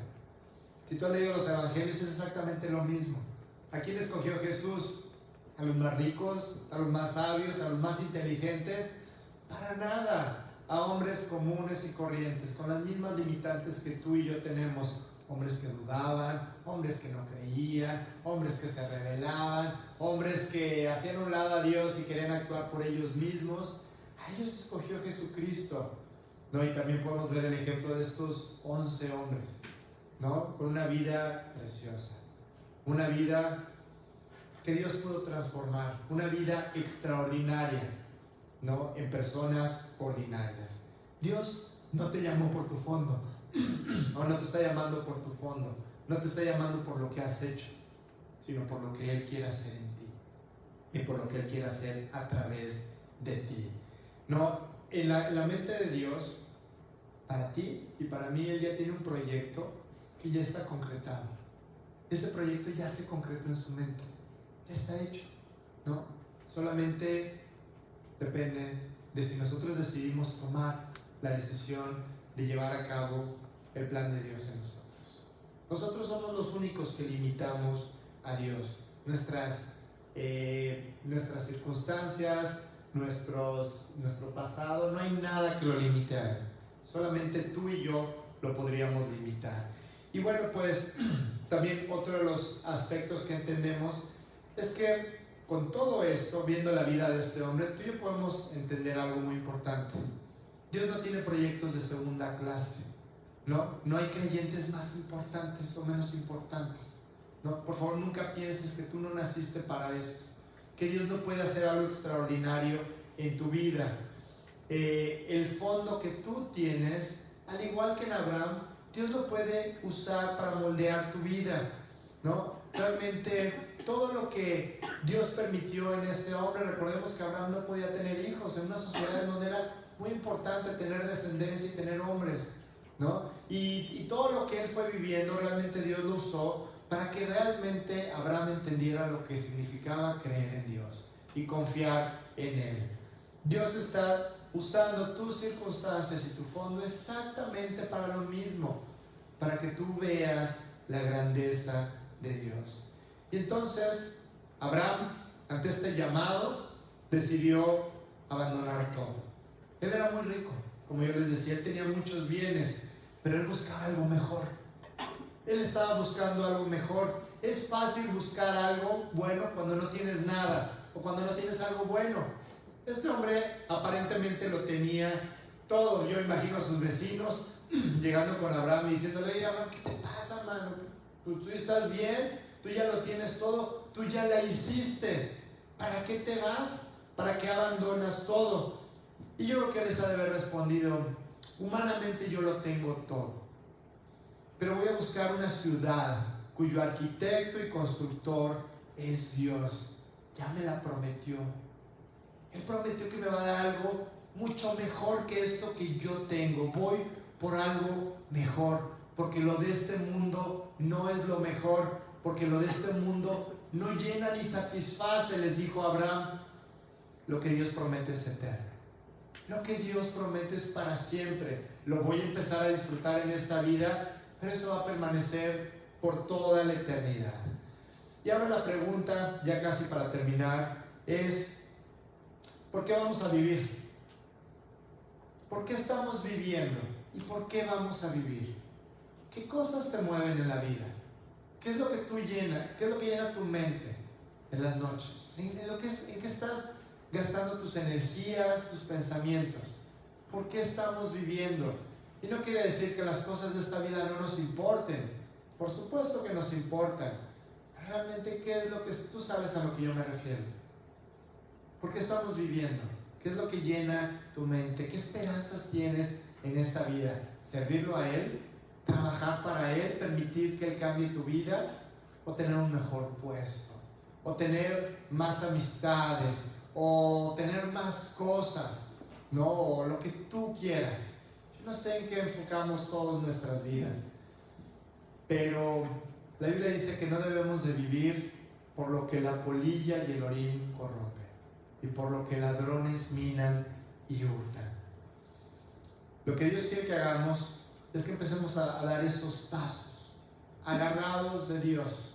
Si tú has leído los evangelios, es exactamente lo mismo. ¿A quién escogió Jesús? ¿A los más ricos? ¿A los más sabios? ¿A los más inteligentes? Para nada. A hombres comunes y corrientes, con las mismas limitantes que tú y yo tenemos. Hombres que dudaban, hombres que no creían, hombres que se rebelaban, hombres que hacían un lado a Dios y querían actuar por ellos mismos. A ellos escogió Jesucristo, ¿no? Y también podemos ver el ejemplo de estos 11 hombres, ¿no? Con una vida preciosa, una vida que Dios pudo transformar, una vida extraordinaria, ¿no? En personas ordinarias. Dios no te llamó por tu fondo, no te está llamando por tu fondo, no te está llamando por lo que has hecho, sino por lo que Él quiere hacer en ti y por lo que Él quiere hacer a través de ti. No, en la mente de Dios, para ti y para mí, Él ya tiene un proyecto que ya está concretado. Ese proyecto ya se concretó en su mente, ya está hecho, ¿no? Solamente depende de si nosotros decidimos tomar la decisión de llevar a cabo el plan de Dios en nosotros. Nosotros somos los únicos que limitamos a Dios. Nuestras circunstancias, nuestro pasado, no hay nada que lo limite a Él. Solamente tú y yo lo podríamos limitar. Y bueno, pues también otro de los aspectos que entendemos es que con todo esto, viendo la vida de este hombre, tú y yo podemos entender algo muy importante. Dios no tiene proyectos de segunda clase, ¿no? No hay creyentes más importantes o menos importantes, ¿no? Por favor, nunca pienses que tú no naciste para esto, que Dios no puede hacer algo extraordinario en tu vida. El fondo que tú tienes, al igual que en Abraham, Dios lo puede usar para moldear tu vida, ¿no? Realmente todo lo que Dios permitió en este hombre, recordemos que Abraham no podía tener hijos en una sociedad en donde era muy importante tener descendencia y tener hombres, ¿no? Y todo lo que él fue viviendo, realmente Dios lo usó para que realmente Abraham entendiera lo que significaba creer en Dios y confiar en Él. Dios está usando tus circunstancias y tu fondo exactamente para lo mismo. para que tú veas la grandeza de Dios. Y entonces Abraham, ante este llamado, decidió abandonar todo. Él era muy rico, como yo les decía, él tenía muchos bienes, pero él buscaba algo mejor. Él estaba buscando algo mejor. Es fácil buscar algo bueno cuando no tienes nada o cuando no tienes algo bueno. Este hombre aparentemente lo tenía todo. Yo imagino a sus vecinos llegando con Abraham y diciéndole: "Oye, Abraham, ¿qué te pasa, mano? ¿Tú estás bien? Tú ya lo tienes todo. Tú ya la hiciste. ¿Para qué te vas? ¿Para qué abandonas todo?" Y yo creo que les ha de haber respondido: humanamente yo lo tengo todo, pero voy a buscar una ciudad cuyo arquitecto y constructor es Dios. Ya me la prometió. Él prometió que me va a dar algo mucho mejor que esto que yo tengo. Voy por algo mejor, porque lo de este mundo no es lo mejor, porque lo de este mundo no llena ni satisface, les dijo Abraham. Lo que Dios promete es eterno. Lo que Dios promete es para siempre. Lo voy a empezar a disfrutar en esta vida, pero eso va a permanecer por toda la eternidad. Y ahora la pregunta, ya casi para terminar, es: ¿por qué vamos a vivir? ¿Por qué estamos viviendo? ¿Y por qué vamos a vivir? ¿Qué cosas te mueven en la vida? ¿Qué es lo que tú llenas? ¿Qué es lo que llena tu mente en las noches? ¿En qué estás gastando tus energías, tus pensamientos? ¿Por qué estamos viviendo? Y no quiere decir que las cosas de esta vida no nos importen. Por supuesto que nos importan. Realmente, ¿qué es lo que tú sabes a lo que yo me refiero? ¿Por qué estamos viviendo? ¿Qué es lo que llena tu mente? ¿Qué esperanzas tienes en esta vida? ¿Servirlo a Él? ¿Trabajar para Él? ¿Permitir que Él cambie tu vida? ¿O tener un mejor puesto? ¿O tener más amistades? ¿O tener más cosas? ¿No? O lo que tú quieras. Yo no sé en qué enfocamos todas nuestras vidas, pero la Biblia dice que no debemos de vivir por lo que la polilla y el orín corrompen, y por lo que ladrones minan y hurtan. Lo que Dios quiere que hagamos es que empecemos a dar esos pasos, agarrados de Dios,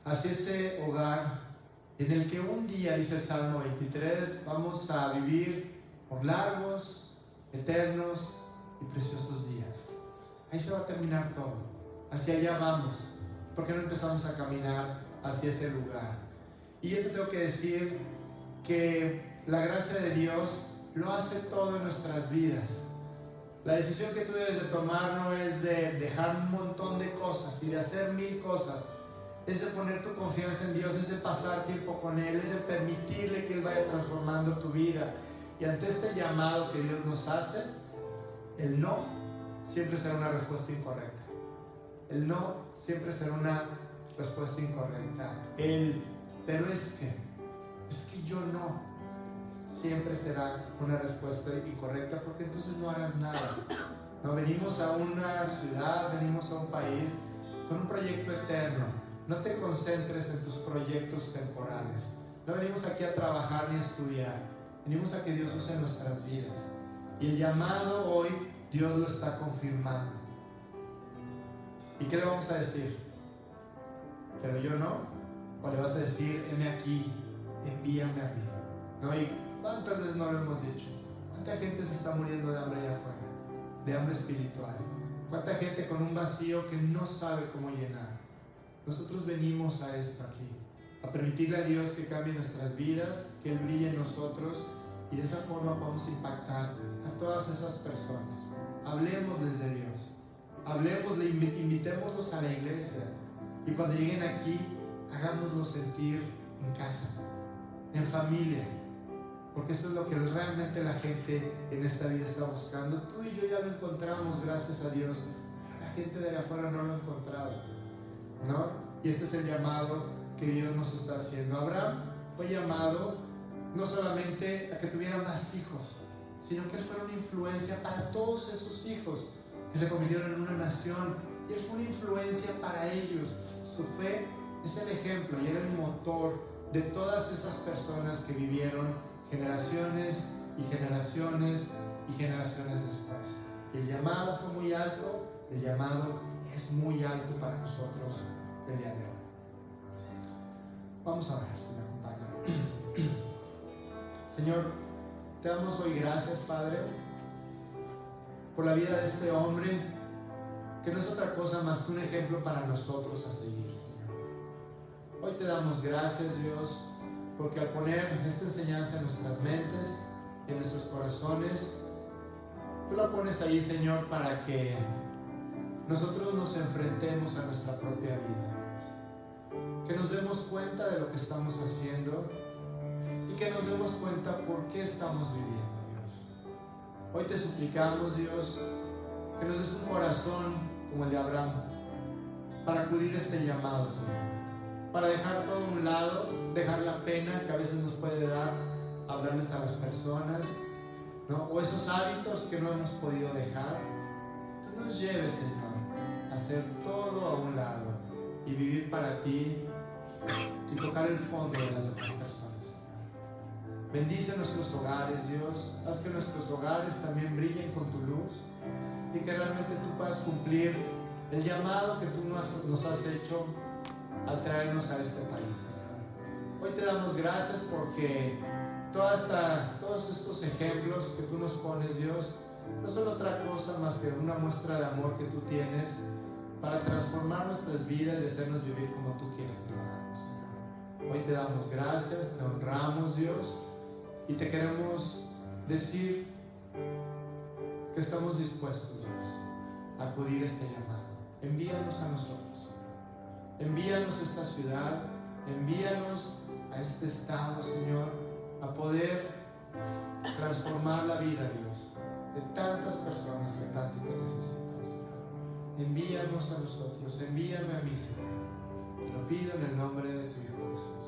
hacia ese hogar en el que un día, dice el Salmo 23, vamos a vivir por largos, eternos y preciosos días. Ahí se va a terminar todo. Hacia allá vamos. ¿Por qué no empezamos a caminar hacia ese lugar? Y yo te tengo que decir que la gracia de Dios lo hace todo en nuestras vidas. La decisión que tú debes de tomar no es de dejar un montón de cosas y de hacer 1000 cosas. Es de poner tu confianza en Dios, es de pasar tiempo con Él, es de permitirle que Él vaya transformando tu vida. Y ante este llamado que Dios nos hace, el no siempre será una respuesta incorrecta. El no siempre será una respuesta incorrecta. El pero es que yo no, siempre será una respuesta incorrecta, porque entonces no harás nada. No, venimos a una ciudad, venimos a un país con un proyecto eterno. No te concentres en tus proyectos temporales. No venimos aquí a trabajar ni a estudiar. Venimos a que Dios use nuestras vidas. Y el llamado hoy, Dios lo está confirmando. ¿Y qué le vamos a decir? ¿Pero yo no? ¿O le vas a decir: heme aquí, envíame a mí? ¿No? ¿Y cuántas veces no lo hemos dicho? ¿Cuánta gente se está muriendo de hambre allá afuera? De hambre espiritual. ¿Cuánta gente con un vacío que no sabe cómo llenar? Nosotros venimos a esto aquí, a permitirle a Dios que cambie nuestras vidas, que Él brille en nosotros, y de esa forma vamos a impactar a todas esas personas. Hablemosles de Dios, hablemosle, invitémoslos a la iglesia, y cuando lleguen aquí, hagámoslos sentir en casa, en familia, porque eso es lo que realmente la gente en esta vida está buscando. Tú y yo ya lo encontramos, gracias a Dios, pero la gente de allá afuera no lo ha encontrado, ¿no? Y este es el llamado que Dios nos está haciendo. Abraham fue llamado no solamente a que tuviera más hijos, sino que él fuera una influencia para todos esos hijos que se convirtieron en una nación, y él fue una influencia para ellos. Su fe es el ejemplo y era el motor de todas esas personas que vivieron generaciones y generaciones y generaciones después. El llamado fue muy alto, el llamado es muy alto para nosotros el día de hoy. Vamos a orar, si me acompañan. Señor, te damos hoy gracias, Padre, por la vida de este hombre, que no es otra cosa más que un ejemplo para nosotros a seguir, Señor. Hoy te damos gracias, Dios, porque al poner esta enseñanza en nuestras mentes, en nuestros corazones, tú la pones ahí, Señor, para que nosotros nos enfrentemos a nuestra propia vida, Dios. Que nos demos cuenta de lo que estamos haciendo y que nos demos cuenta por qué estamos viviendo, Dios. Hoy te suplicamos, Dios, que nos des un corazón como el de Abraham para acudir a este llamado, Señor. Para dejar todo a un lado, dejar la pena que a veces nos puede dar hablarles a las personas, ¿no? O esos hábitos que no hemos podido dejar. Tú nos lleves, Señor, a hacer todo a un lado y vivir para ti y tocar el fondo de las demás personas, Señor. Bendice nuestros hogares, Dios. Haz que nuestros hogares también brillen con tu luz y que realmente tú puedas cumplir el llamado que tú nos has hecho al traernos a este país, Señor. Hoy te damos gracias porque todos estos ejemplos que tú nos pones, Dios, no son otra cosa más que una muestra de amor que tú tienes para transformar nuestras vidas y hacernos vivir como tú quieres que lo hagamos, Señor. Hoy te damos gracias, te honramos, Dios, y te queremos decir que estamos dispuestos, Dios, a acudir a este llamado. Envíanos a nosotros, envíanos a esta ciudad, envíanos a este estado, Señor, a poder transformar la vida, Dios, de tantas personas que tanto te necesitan, Señor. Envíanos a nosotros, envíame a mí, Señor. Te lo pido en el nombre de tu Hijo Jesús.